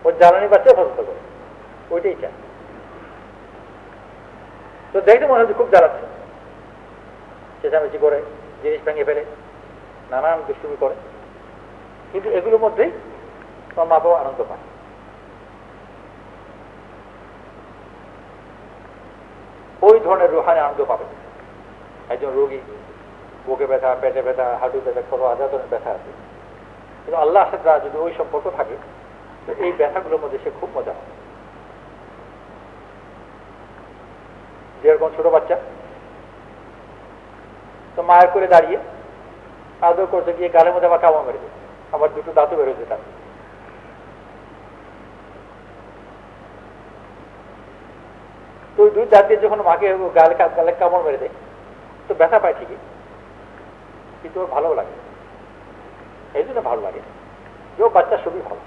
ওর জ্বালানি বাচ্চা পছন্দ করে, ওইটাই চায়। তো দেখতে মনে হচ্ছে খুব জ্বালাচ্ছে, চেঁচামেচি করে, জিনিস ভেঙে ফেলে, নানান দুষ্টুমি করে, কিন্তু এগুলোর মধ্যেই তোমার মা বাবা আনন্দ পায়। ওই ধরনের রুহানি আনন্দ পাবে। একজন রোগী, বুকে ব্যথা, পেটে ব্যথা, হাঁটু ব্যথা, কত হাজার ধরনের ব্যথা আছে, কিন্তু আল্লাহর সাথে যদি ওই সম্পর্ক থাকে তো এই ব্যথাগুলোর মধ্যে সে খুব মজা হয়। যেরকম ছোট বাচ্চা তো মায়ের করে দাঁড়িয়ে আদর করতে গিয়ে গালের মধ্যে আবার কামড় মেরে দেয়, আবার দুটো দাঁতও বেরোতে তার। তো ওই দুই দাঁত দিয়ে যখন মাকে গালে কামড় মেরে দেয় তো ব্যথা পায় ঠিকই, কিন্তু ওর ভালো লাগে। এই জন্য ভালো লাগে যে ও বাচ্চা সবই ভালো।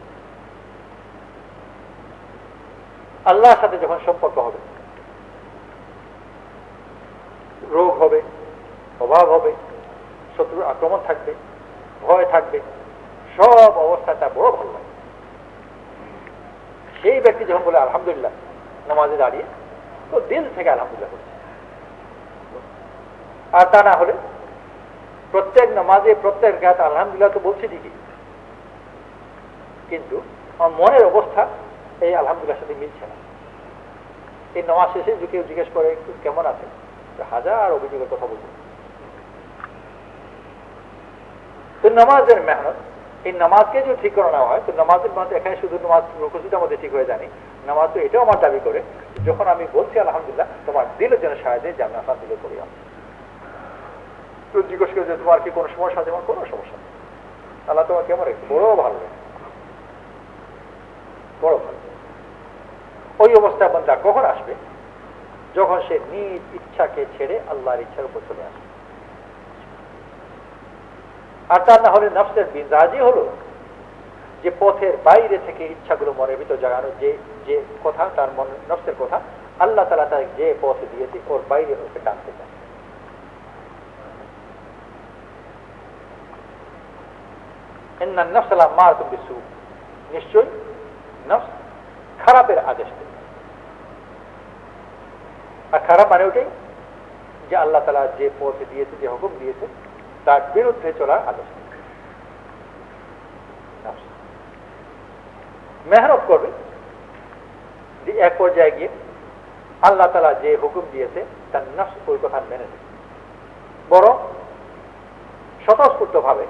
আল্লাহর সাথে যখন সম্পর্ক হবে, রোগ হবে, অভাব হবে, শত্রুর আক্রমণ থাকবে, ভয় থাকবে, সব অবস্থাটা বড় ভালো লাগে। সেই ব্যক্তি যখন বলে আলহামদুলিল্লাহ নামাজে দাঁড়িয়ে, তো দিল থেকে আলহামদুলিল্লাহ করছে। আর তা না হলে প্রত্যেক নামাজে প্রত্যেক রাত আলহামদুলিল্লাহ তো বলছি ঠিকই, কিন্তু আমার মনের অবস্থা এই আলহামদুলিল্লাহর সাথে মিলছে না। এই নামাজ শেষে যদি কেউ জিজ্ঞেস করে একটু কেমন আছে, হাজার অভিযোগের কথা বলবো। তো নামাজের মেহনত, এই নামাজকে যদি ঠিক করে নেওয়া হয় তো নামাজের মধ্যে এখানে শুধু নামাজ রুকুসিটার মধ্যে ঠিক হয়ে জানি, নামাজ তো এটাও আমার দাবি করে যখন আমি বলছি আলহামদুলিল্লাহ তোমার দিলের জন্য সাহায্য দেয় যে আমি আপনার দিলে করি। তো জিজ্ঞেস করে যে তোমার কি কোনো সমস্যা আছে, আমার কোনো সমস্যা নেই, আল্লাহ তোমাকে আমার বড় ভালো লাগে, বড় ভালো। ওই অবস্থা বান্দা কখন আসবে? যখন সে নিজ ইচ্ছাকে ছেড়ে আল্লাহর ইচ্ছার উপর চলে আসবে। আর তা না হলে নফসের বিন্দাজি হলো যে পথের বাইরে থেকে ইচ্ছাগুলো মনের ভিতর জাগানো, যে কথা তার মন নফসের কথা আল্লাহ তাআলা তাকে যে পথ দিয়েছে ওর বাইরে ওকে টানতে চায়। ইন্না নফস লাম্মারাতুন বিসু, নিশ্চয়ই নফস খারাপের আদেশ দেয়। আর খারাপ মানে ওটাই যে আল্লাহ তাআলা যে পথ দিয়েছে, যে হুকুম দিয়েছে তার বিরুদ্ধে চলার আদেশ। মেহনত করবে যে এক পর্যায়ে গিয়ে আল্লাহ তাআলা যে হুকুম দিয়েছে তার নফস ওই কথা মেনে নেবে, বরং স্বতঃস্ফূর্ত ভাবে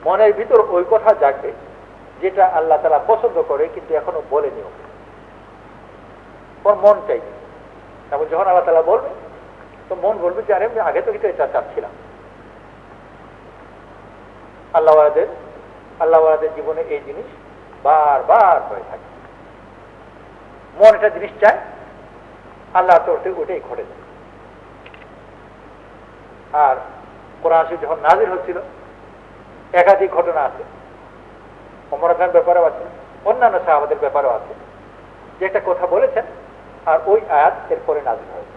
মনের ভিতর ওই কথা জাগবে যেটা আল্লাহ তাআলা পছন্দ করে কিন্তু এখনো বলেনি ওকে, ওর মন চাইবে। এবং যখন আল্লাহ তাআলা বলবে তো মন বলবে যে আরে আমি আগে তো এটা চাচ্ছিলাম। আল্লাহওয়ালাদের জীবনে এই জিনিস বারবার হয়ে থাকে। মন একটা জিনিস চায়, আল্লাহ তরফে ওটাই ঘটে যায়। আর কোরআন শরীফ যখন নাজিল হচ্ছিল একাধিক ঘটনা আছে, ওমর খান ব্যাপারেও আছে, অন্যান্য সাহাবাদের ব্যাপারেও আছে, যে একটা কথা বলেছেন আর ওই আয়াত এরপরে নাজিল হয়েছে।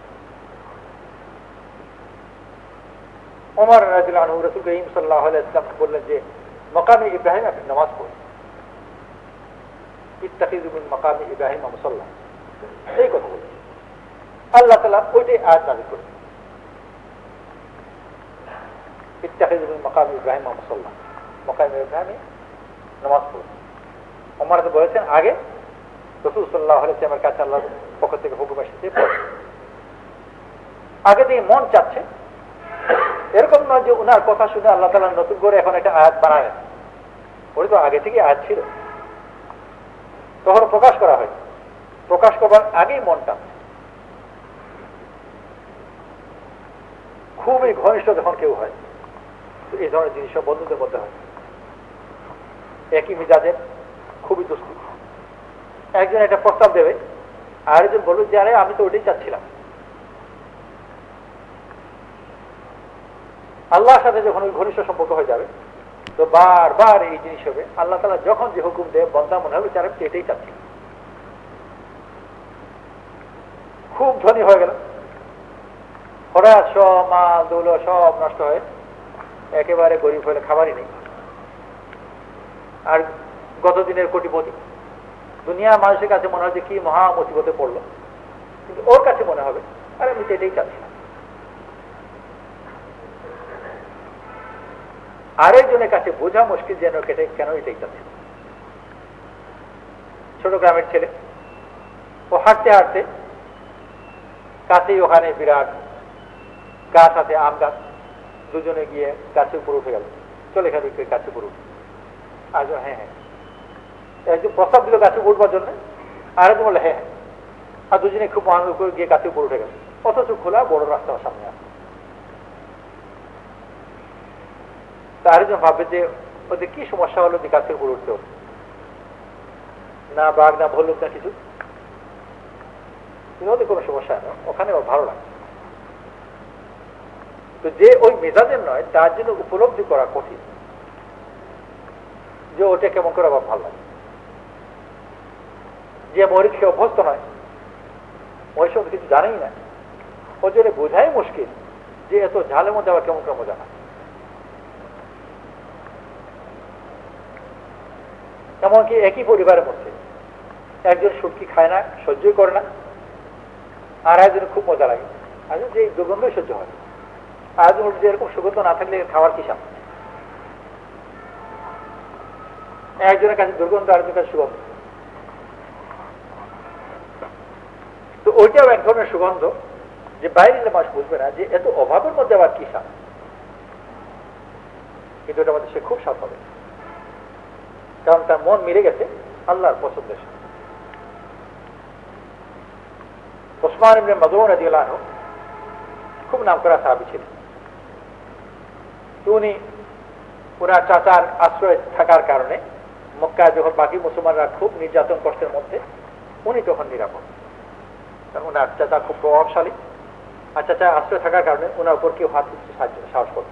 ওমর রাদিয়াল্লাহু আনহু রাসূল করিম সাল্লাল্লাহু আলাইহি ওয়াসাল্লাম বললেন যে মাকামে ইব্রাহিম আপনি নামাজ পড়ুন, ইত্তাখিযু মিন মাকামে ইব্রাহিম মুসাল্লা, এই কথা বলছেন। আল্লাহ তাআলা ওইটাই আয়াত নাজিল করেছেন, ইত্তাখিযু মিন মাকামে ইব্রাহিম মুসাল্লা, মাকামে ইব্রাহিমে নামাজ পড়ুন। ওমর তো বলেছেন আগে রাসূল সাল্লাল্লাহু আলাইহি ওয়াসাল্লামের কাছে আল্লাহর পক্ষ থেকে হুকুম এসেছে, আগে থেকে মন চাচ্ছে। এরকম নয় যে ওনার কথা শুনে আল্লাহ তাআলা নতুন করে এখন একটা আয়াত বানাবেন, ওটা তো আগে থেকে আয়াত ছিল, তখন প্রকাশ করা হয়। প্রকাশ করবার আগেই মনটা খুবই ঘনিষ্ঠ যখন কেউ হয়, তো এই ধরনের জিনিস সব বন্ধুদের মধ্যে হয়। একই মিজাজের, খুবই দুস্থ। একজন একটা প্রস্তাব দেবে, আরেকজন বলবে যে আরে আমি তো ওটাই চাচ্ছিলাম। আল্লাহর সাথে যখন ওই ঘনিষ্ঠ সম্পর্ক হয়ে যাবে তো বারবার এই জিনিস হবে। আল্লাহ তাআলা যখন যে হুকুম দেয় বান্দা মনে হবে যারা এটাই চাচ্ছি। খুব ধনী হয়ে গেল, হঠাৎ সব মাল দৌলত সব নষ্ট হয়ে একেবারে গরিব হলে খাবারই নেই। আর গতদিনের কোটিপতি, দুনিয়া মানুষের কাছে মনে হয় যে কি মহা মুসিবতে পড়লো, কিন্তু ওর কাছে মনে হবে আরে আমি তো এটাই চাচ্ছিলাম। আরেকজনের কাছে বোঝা মুশকিল যেন কেন এটাই চাচ্ছে। ছোট গ্রামের ছেলে, ও হাঁটতে হাঁটতে কাছেই ওখানে বিরাট গাছ আছে, আম গাছ, দুজনে গিয়ে গাছের উপর উঠে গেল, চলে গেল গাছের উপর উঠে। আরেকজন হ্যাঁ হ্যাঁ, একজন প্রস্তাব দিল গাছে উঠবার জন্য, আরেকজন বললো হ্যাঁ হ্যাঁ, আর দুজনে খুব আনন্দ করে গিয়ে গাছের উপর উঠে গেল। অথচ খোলা বড় রাস্তা সামনে আসে। আরেকজন ভাববে যে ওদের কি সমস্যা হলো যে গাছের উপর উঠতে হলো, না বাঘ না ভল্লুক না কিছু, ওদের কোনো সমস্যা না, ওখানে ওর ভালো লাগে। তো যে ওই মেজাজের নয় তার জন্য উপলব্ধি করা কঠিন যে ওটা কেমন করে আবার ভালো লাগে। যে মরিচ খেয়ে অভ্যস্ত নয়, ওই সব কিছু জানেই না, ওর জন্য বোঝাই মুশকিল যে এত ঝালের মধ্যে আবার কেমন করে মজা না। এমনকি একই পরিবারের মধ্যে একজন শুটকি খায় না, সহ্যই করে না, আর একজন খুব মজা লাগে, আর যে দুর্গন্ধই সহ্য হয়। আর একজন যে এরকম সুগন্ধ না থাকলে খাওয়ার কি সামনে, একজনের কাছে দুর্গন্ধ, আরেকজনের কাছে সুগন্ধ। তো ওইটাও এক ধরনের সুগন্ধ যে বাইরের মানুষ বুঝবে না যে এত অভাবের মধ্যে আবার কি স্বাদ, কিন্তু ওটার মধ্যে সে খুব স্বাদ হবে, কারণ তার মন মিলে গেছে আল্লাহর পছন্দের সাথে। ওসমান ইবনে মাযউন রাদিয়াল্লাহু আনহু খুব নামকরা সাহাবী ছিলেন। উনি ওনার চাচার আশ্রয় থাকার কারণে মক্কায় যখন বাকি মুসলমানরা খুব নির্যাতন কষ্টের মধ্যে, উনি তখন নিরাপদ। ওনার চাচা খুব প্রভাবশালী, আর চাচা আশ্রয় থাকার কারণে ওনার উপর কেউ হাত দিতে সাহস করত।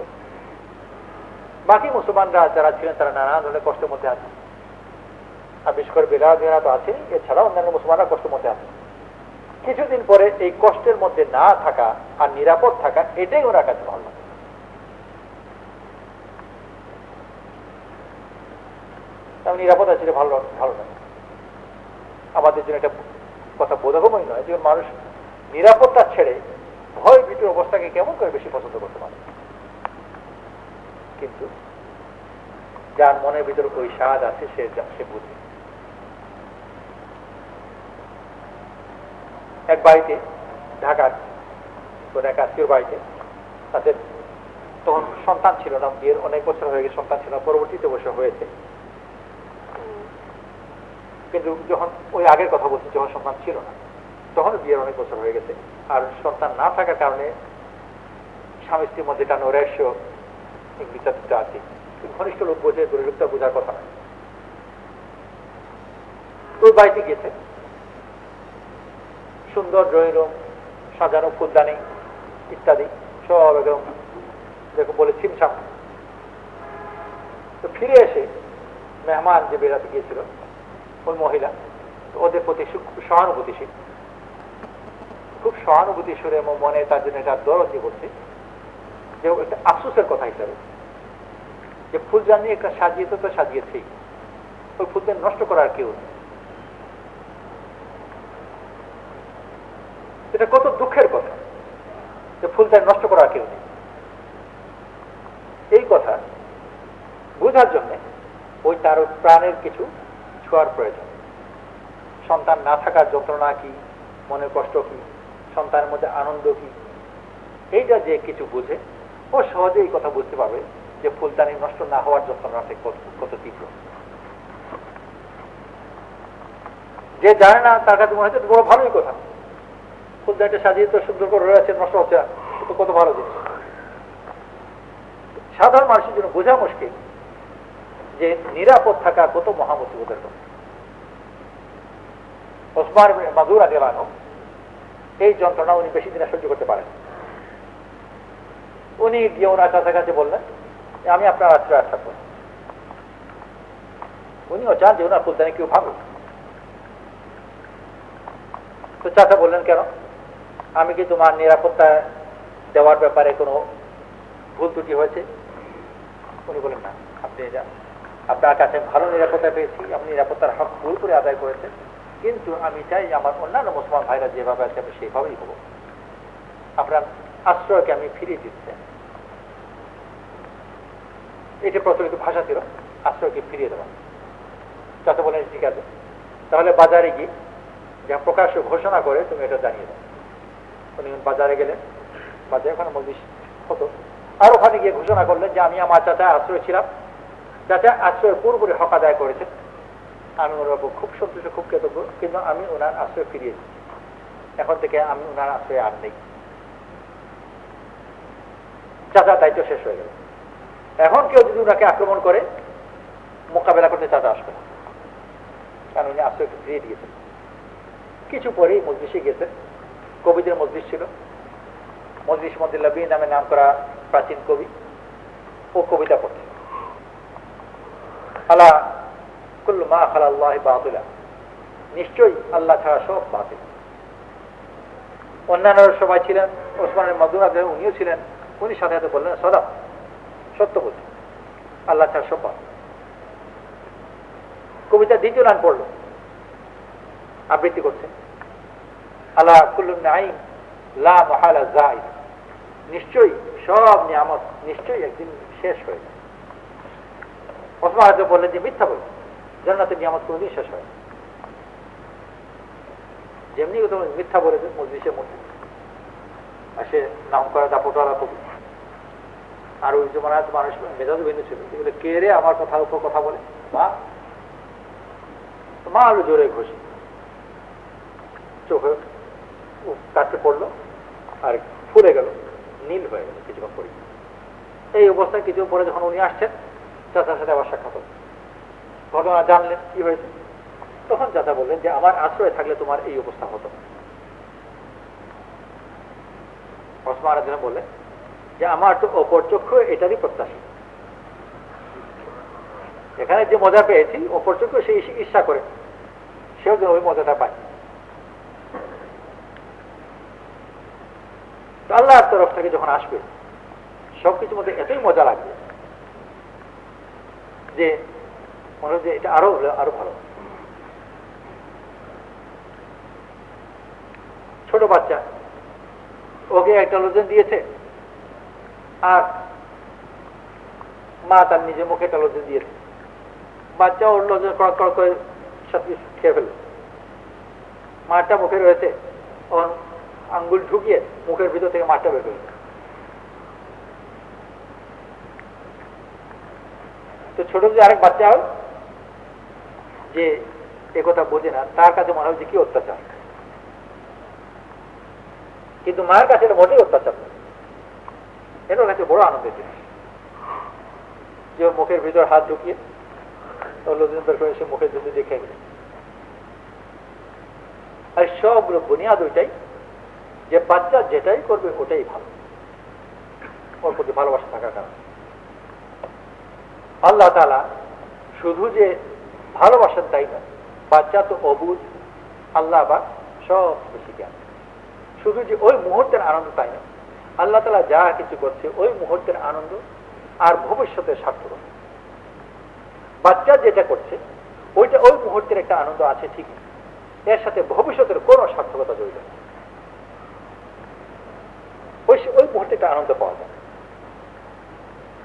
বাকি মুসলমানরা যারা ছিলেন তারা নানা ধরনের কষ্টের মধ্যে আছে, আর বিশেষ করে বেলারা তো আছেন, এছাড়া অন্যান্য মুসলমানরা কষ্টের মধ্যে আছে। কিছুদিন পরে এই কষ্টের মধ্যে না থাকা আর নিরাপদ থাকা, এটাই ওনার কাছে ভালো লাগে। নিরাপদ আছে ভালো ভালো লাগে। আমাদের জন্য একটা কথা বোধগম্য নয় যে মানুষ নিরাপত্তা ছেড়ে ভয় ভীতির অবস্থাকে কেমন করে বেশি পছন্দ করতে পারে। কিন্তু যার মনের ভিতরে ওই স্বাদ আছে সে বুঝে। এক বাড়িতে, ঢাকার কোন এক আত্মীয় বাড়িতে, তাদের তখন সন্তান ছিল না, বিয়ের অনেক বছর হয়ে গেছে, সন্তান ছিল, পরবর্তীতে বছর হয়েছে। কিন্তু যখন ওই আগের কথা বলছি, যখন সন্তান ছিল না, তখন বিয়ের অনেক বছর হয়ে গেছে, আর সন্তান না থাকার কারণে স্বামী স্ত্রীর মধ্যে একটা নৈরাশ্য বিচারিত আছে। ঘনিষ্ঠ লোক বোঝে, দূরের লোকটা বোঝার কথা নয়। ওই বাড়িতে গেছে, সুন্দর ড্রয়িং রুম, সাজানো ফুলদানি ইত্যাদি সব একদম দেখো বলে ছিমছাম। তো ফিরে এসে মেহমান যে বেড়াতে গিয়েছিল ওই মহিলা, ওদের প্রতি সহানুভূতিশীল, খুব সহানুভূতি সুরে মনে তার জন্য এটা দরদ দিয়ে বলছে যে একটা আফসোসের কথা হিসাবে, যে ফুলদানি একটা সাজিয়ে তো সাজিয়েছেই, ওই ফুলদানি নষ্ট করার কেউ নেই। এটা কত দুঃখের কথা যে ফুলদানি নষ্ট করার কেউ নেই। এই কথা বোঝার জন্য ওই তার প্রাণের কিছু ছোঁয়ার প্রয়োজন। সন্তান না থাকার যন্ত্রণা কি, মনের কষ্ট কি, সন্তানের মধ্যে আনন্দ কি, এইটা যে কিছু বুঝে ও সহজে এই কথা বুঝতে পারবে যে ফুলদানি নষ্ট না হওয়ার যন্ত্রণাটা কত তীব্র। যে জানে না তার কাছে মনে হচ্ছে বড় ভালোই কথা, ফুলদানিটা সাজিয়ে তো সুন্দর করে রয়েছে, নষ্ট হচ্ছে না, তো কত ভালো জিনিস। সাধারণ মানুষের জন্য বোঝা মুশকিল যে নিরাপদ থাকা কত মহামুসিবতের কথা। ওসমান মাযুন রাদিয়াল্লাহু আনহু এই যন্ত্রণা উনি বেশি দিন সহ্য করতে পারেন। উনি গিয়ে ওনার কাছাকাছি বললেন, আমি আপনার আশ্রয় থাকবো। উনিও চান যে ওনার ফুলদানি কেউ ভাঙুক। তো চাচা বললেন, কেন, আমি কি তোমার নিরাপত্তা দেওয়ার ব্যাপারে কোনো ভুল ত্রুটি হয়েছে? উনি বলেন, না, আপনি যান, আপনার কাছে ভালো নিরাপত্তা পেয়েছি, আপনি নিরাপত্তার হক ভুল করে আদায় করেছেন, কিন্তু আমি চাই আমার অন্যান্য মুসলমান ভাইরা যেভাবে আছে আমি সেইভাবেই হব। আপনার আশ্রয়কে আমি ফিরিয়ে দিতে চাই। এটা প্রচলিত ভাষা ছিল, আশ্রয়কে ফিরিয়ে দেওয়া। চাচা বলেন, ঠিক আছে, তাহলে বাজারে গিয়ে যা প্রকাশ্য ঘোষণা করে তুমি এটা জানিয়ে দাও। উনি বাজারে গেলেন, বাজারে ওখানে মজলিস হতো, আর ওখানে গিয়ে ঘোষণা করলেন যে আমি আমার চাচা আশ্রয় ছিলাম, চাচা আশ্রয় পুরোপুরি হক আদায় করেছেন, আমি ওনার উপর খুব সন্তুষ্ট, খুব কৃতজ্ঞ, কিন্তু আমি ওনার আশ্রয় ফিরিয়ে দিচ্ছি, এখন থেকে আমি ওনার আশ্রয় আর নেই। চাচার দায়িত্ব শেষ হয়ে গেল। এখন কেউ যদি ওনাকে আক্রমণ করে মোকাবেলা করতে চাচা আসবে না, কারণ উনি আশ্রয়কে ফিরিয়ে দিয়েছেন। কিছু পরেই মজলিসে গেছেন, কবিদের মজলিস ছিল, মজলিস মদিল্লাবী নামে নাম করা প্রাচীন কবি, ও কবিতা পড়ছে, আলা কুল্লু মা খালাল্লাহি বাতিলা, নিশ্চয়ই আল্লাহ ছাড়া সব বাতিল। অন্যান্যরা সবাই ছিলেন, ওসমানের মাযুন রাদিয়াল্লাহু আনহু উনিও ছিলেন, উনি সাথে সাথে বললেন, সদাক, সত্য বলছি, আল্লাহ ছাড়া সব বাতিল। কবিতা দ্বিতীয় লাইন পড়ল, আবৃত্তি করছে, আলা কুল্লু নাঈম লা মাহালা যায়িদ, নিশ্চয়ই সব নিয়ামত নিশ্চয়ই একদিন শেষ হয়ে যায়। ওসমান রাদিয়াল্লাহু বললেন যে মিথ্যা বল, জান্নাতের নিয়ামত কোনদিন শেষ হয়। যেমনি মিথ্যা বলেছে মজলিসের মধ্যে, আর সে নাম করা দাপটওয়ালা কবি, আর ওই জমানাত মানুষ মেজাজ ভিন্ন ছিল, এগুলো কে রে আমার কথার উপর কথা বলে, মা আরো জোরে ঘষি, চোখে কাটতে পড়লো আর ফুলে গেল, নীল হয়ে গেল কিছুক্ষণ পরে। এই অবস্থায় কিছুক্ষণ পরে যখন উনি আসছেন, চাচার সাথে আবার সাক্ষাৎ হল, ঘটনা জানলেন কি হয়েছে। তখন চাচা বললেন যে আমার আশ্রয় থাকলে তোমার এই অবস্থা হতো। ওসমান রাদিয়াল্লাহু বললেন যে আমার তো অপর চক্ষু এটারই প্রত্যাশী, এখানে যে মজা পেয়েছি অপর চক্ষু সে ঈর্ষা করে, সেও যেন ওই মজাটা পায়। আল্লাহর তরফ থেকে যখন আসবে সবকিছুর মধ্যে এতই মজা লাগবে যে মনে হচ্ছে এটা আরো আরো ভালো। ছোট বাচ্চা, ওকে একটা লোজন দিয়েছে, আর মা তার নিজের মুখে একটা লোজন দিয়েছে, বাচ্চা ওর লোজন কড়ক কড়ক করে সব কিছু খেয়ে ফেলে। মারটা মুখে রয়েছে, ওর আঙ্গুল ঢুকিয়ে মুখের ভিতর থেকে মারটা বের করে। তো ছোট যে আরেক বাচ্চা হয় যে একথা বোঝে না, তার কাছে মনে হয় যে কি অত্যাচার, কিন্তু মায়ের কাছে এটা মোটেই অত্যাচার নয়, এটা কাছে বড় আনন্দের জিনিস। যে মুখের ভিতর হাত ঢুকিয়ে লজেন্দার করে সে মুখের জন্য দেখে গেল। আর সবগুলো বুনিয়াদ ওইটাই যে বাচ্চা যেটাই করবে ওটাই ভালো, ওর প্রতি ভালোবাসা থাকার কারণে। আল্লাহ তাআলা শুধু যে ভালোবাসেন তাই না, বাচ্চা তো অবুঝ, আল্লাহ আবার সব বেশি জ্ঞান। শুধু যে ওই মুহূর্তের আনন্দ তাই না, আল্লাহ তাআলা যা কিছু করছে ওই মুহূর্তের আনন্দ আর ভবিষ্যতের সার্থকতা। বাচ্চা যেটা করছে ওইটা ওই মুহূর্তের একটা আনন্দ আছে ঠিকই, এর সাথে ভবিষ্যতের কোনো সার্থকতা জড়িত নেই। ওই মুহূর্তে একটা আনন্দ পাওয়া যায়,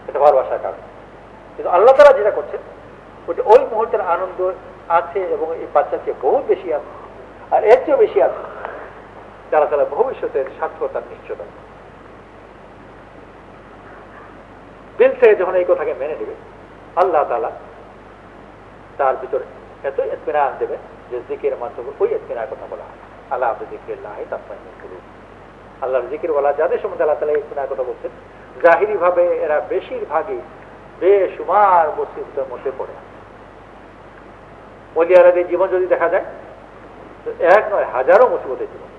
এটা ভালোবাসার কারণ। কিন্তু আল্লাহ তাআলা যেটা করছেন ওইটা ওই মুহূর্তের আনন্দ আছে এবং এই বাচ্চার চেয়ে বহু বেশি আছে, আর এর চেয়ে বেশি আছে যারা তারা ভবিষ্যতের সার্থকতার নিশ্চয়তা। দিল থেকে যখন এই কথাকে মেনে নেবে, আল্লাহ তাআলা তার ভিতরে এত ইতমিনান দেবে যে জিকিরের মাধ্যমে ওই ইতমিনানের কথা বলা হয়। আল্লাহ বিযিকরিল্লাহি তাতমাইন্নুল কুলুব। আল্লাহর জিকির বলা যাদের সম্বন্ধে আল্লাহ তাআলা ইতমিনানের কথা বলছেন, জাহিরি ভাবে এরা বেশিরভাগই বেশুমার মুসিবতের মধ্যে পড়ে। ওলি আলাদের জীবন যদি দেখা যায় তো এক নয় হাজারো মুসিবতের জীবন।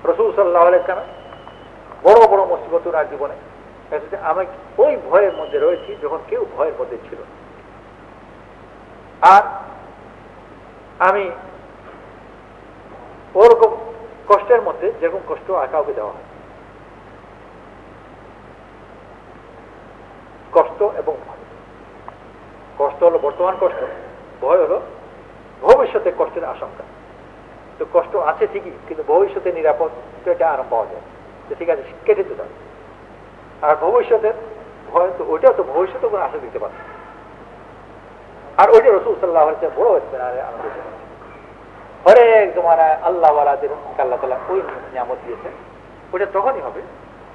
রাসূল সাল্লাল্লাহু আলাইহি ওয়াসাল্লাম বড় বড় মুসিবত ওনার জীবনে, আমি ওই ভয়ের মধ্যে রয়েছি যখন কেউ ভয়ের মধ্যে ছিল। আর আমি ওরকম কষ্টের মধ্যে যেরকম কষ্ট আর কাউকে দেওয়া হয়, কষ্ট এবং ভয়। কষ্ট হলো বর্তমান কষ্ট, ভয় হলো ভবিষ্যতে কষ্টের আশঙ্কা। তো কষ্ট আছে ঠিকই, কিন্তু ভবিষ্যতে নিরাপদ তো এটা আরাম পাওয়া যায়, তো ঠিক আছে কেটে তো যাবে। আর ভবিষ্যতের ভয় তো ওইটাও তো ভবিষ্যতে কোনো আশা দিতে পারে। আর ওইটা রাসূল সাল্লাল্লাহু আলাইহি ওয়াসাল্লাম বড় আনন্দ ছিল। হরেক জমানায় আল্লাহ ওয়ালাদের আল্লাহ তাআলা ওই নিয়ামত দিয়েছে, ওইটা তখনই হবে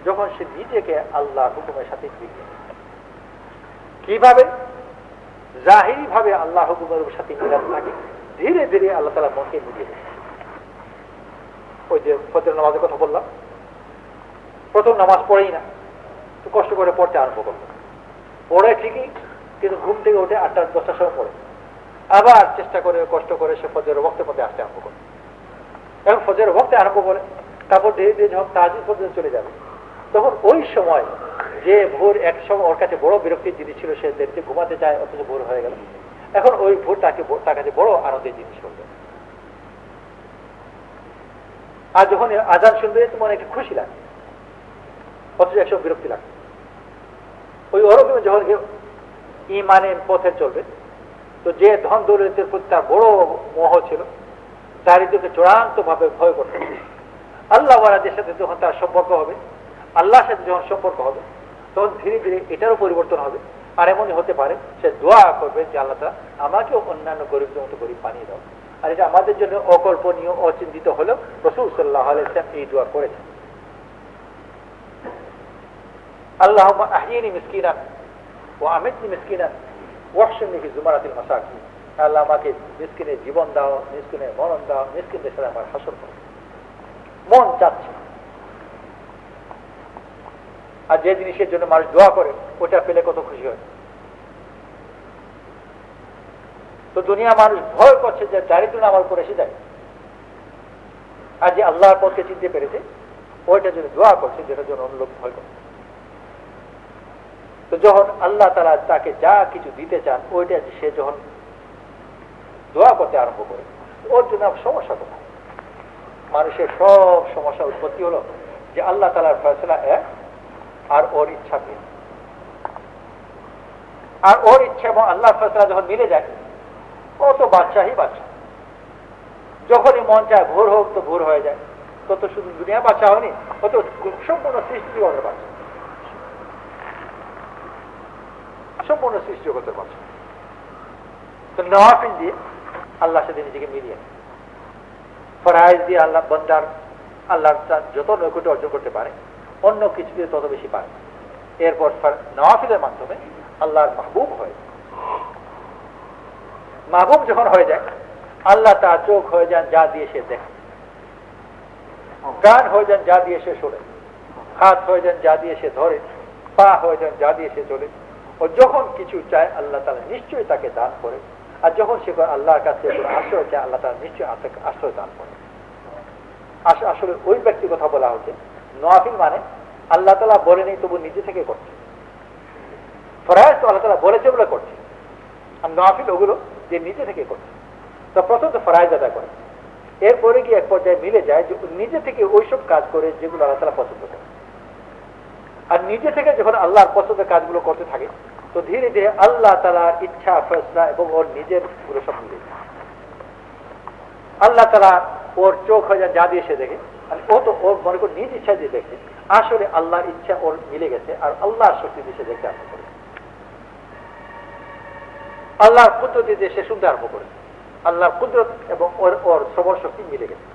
যখন সে নিজেকে আল্লাহর হুকুমের সাথে মিলিয়ে। কিভাবে? জাহিরি ভাবে আল্লাহ হুকুমের সাথে মিলাতে থাকে, ধীরে ধীরে আল্লাহ তাআলা মনকে মিলিয়ে দেয়। ওই যে ফজরের নামাজের কথা বললাম, প্রথম নামাজ পড়েই না, তো কষ্ট করে পড়তে আরম্ভ করলো, পড়ে ঠিকই কিন্তু ঘুম থেকে উঠে 8টা-10টার সময় পড়ে, আবার চেষ্টা করে কষ্ট করে সে ফজরের ওয়াক্তের মধ্যে আসতে আরম্ভ করে। এখন ফজরের ওয়াক্তে আরম্ভ করে, তারপর ধীরে ধীরে যখন তাহাজ্জুদ পর্যন্ত চলে যাবে, তখন ওই সময় যে ভোর এক সময় ওর কাছে বড় বিরক্তির জিনিস ছিল, সে দেরিতে ঘুমাতে চায় অথচ ভোর হয়ে গেল, এখন ওই ভোর তার কাছে বড় আনন্দের জিনিস হবে। আর যখন আজান শুনবে তো মনে একটু খুশি লাগে, অথচ একসময় বিরক্তি লাগে। ওই ওরকম যখন ঈমানের পথে চলবে, তো যে ধন দৌলতের প্রতি তার বড় মোহ ছিল, দারিদ্রকে চূড়ান্ত ভাবে ভয় করতে, আল্লাহ ওয়ালাদের সাথে যখন তার সম্পর্ক হবে, আল্লাহর সাথে যখন সম্পর্ক হবে, তখন ধীরে ধীরে এটারও পরিবর্তন হবে। আর এমনই হতে পারে সে দোয়া করবে যে আল্লাহ তাআলা আমাকেও অন্যান্য গরিবদের মতো গরিব বানিয়ে দাও। আর এটা আমাদের জন্য অকল্পনীয়, অচিন্তিত হলেও রাসূল সাল্লাল্লাহু আলাইহি ওয়াসাল্লাম এই দোয়া করেছেন। আল্লাহুম্মা আহইনি মিসকিনান ওয়া আমিতনি মিসকিনান ওয়াহশুরনি ফি যুমারাতিল মাসাকিন। আল্লাহ আমাকে মিসকিনের জীবন দাও, মিসকিনের মরণ দাও, মিসকিনদের সাথে আমার হাসর করো। মন চাচ্ছে, আর যে জিনিসের জন্য মানুষ দোয়া করে ওটা পেলে কত খুশি হয়। তো দুনিয়া মানুষ ভয় করছে যে দারিদ্র আমার উপর এসে যায়, আর যে আল্লাহর পথকে চিনতে পেরেছে ওইটার জন্য দোয়া করছে, যেটার জন্য অন্য লোক ভয় করছে। তো যখন আল্লাহ তাআলা তাকে যা কিছু দিতে চান, ওইটা সে যখন দোয়া করতে আরম্ভ করে, ওর জন্য সমস্যা কোথায়? মানুষের সব সমস্যা উৎপত্তি হলো যে আল্লাহ তাআলার ফয়সালা এক আর ওর ইচ্ছা ভিন্ন। আর ওর ইচ্ছা এবং আল্লাহর ফয়সালা যখন মিলে যায়, ও তো বাদশাহই বাদশাহ। যখনই মন চায় ভোর হোক তো ভোর হয়ে যায়, তো শুধু দুনিয়া বাদশাহ হয়নি, ও তো সম্পূর্ণ সৃষ্টি জগতের বাদশাহ, সম্পূর্ণ সৃষ্টি জগতের বাদশাহ। তো নওয়াফিল দিয়ে আল্লাহর সাথে নিজেকে মিলিয়ে, ফরাইজ দিয়ে আল্লাহ বান্দার আল্লাহর যত নৈকট্য অর্জন করতে পারে, অন্য কিছু দিয়ে তত বেশি পারে। এরপর নওয়াফিলের মাধ্যমে আল্লাহর মাহবুব হয়। মাহবুব যখন হয়ে যায়, আল্লাহ তার চোখ হয়ে যান যা দিয়ে সে দেখে, কান হয়ে যান যা দিয়ে সে শোনে, হাত হয়ে যান যা দিয়ে সে ধরে, পা হয়ে যান যা দিয়ে সে চলে। ও যখন কিছু চায় আল্লাহ তাআলা নিশ্চয়ই তাকে দান করে, আর যখন সে আল্লাহর কাছে আশ্রয় চায় আল্লাহ তাআলা নিশ্চয়ই আশ্রয় দান করে। আসলে ওই ব্যক্তি কথা বলা হচ্ছে। নওয়াফিল মানে আল্লাহ তাআলা বলেনি তবু নিজে থেকে করছে, ফরজ তো আল্লাহ তাআলা বলেছে বলে করছে, আর নওয়াফিল ওগুলো যে নিজে থেকে করছে। তো প্রথমত ফরজ আদায় করে, এরপরে গিয়ে এক পর্যায়ে মিলে যায় যে নিজে থেকে ওইসব কাজ করে যেগুলো আল্লাহ তাআলা পছন্দ করে। আর নিজে থেকে যখন আল্লাহর পছন্দের কাজগুলো করতে থাকে, তো ধীরে ধীরে আল্লাহ তাআলার ইচ্ছা ফয়সালা এবং ওর নিজের গুলো সব মিলে যায়। আল্লাহ তাআলা ওর চোখ হয়ে যা দিয়ে সে দেখে, ও তো ওর মনে করে নিজ ইচ্ছা দিয়ে দেখে, আসলে আল্লাহর ইচ্ছা ওর মিলে গেছে, আর আল্লাহর শক্তি দিয়ে সে দেখতে আরম্ভ করে, আল্লাহর কুদরত দিয়ে সে শুনতে আরম্ভ করে, আল্লাহর কুদরত এবং ওর শ্রবণ শক্তি মিলে গেছে।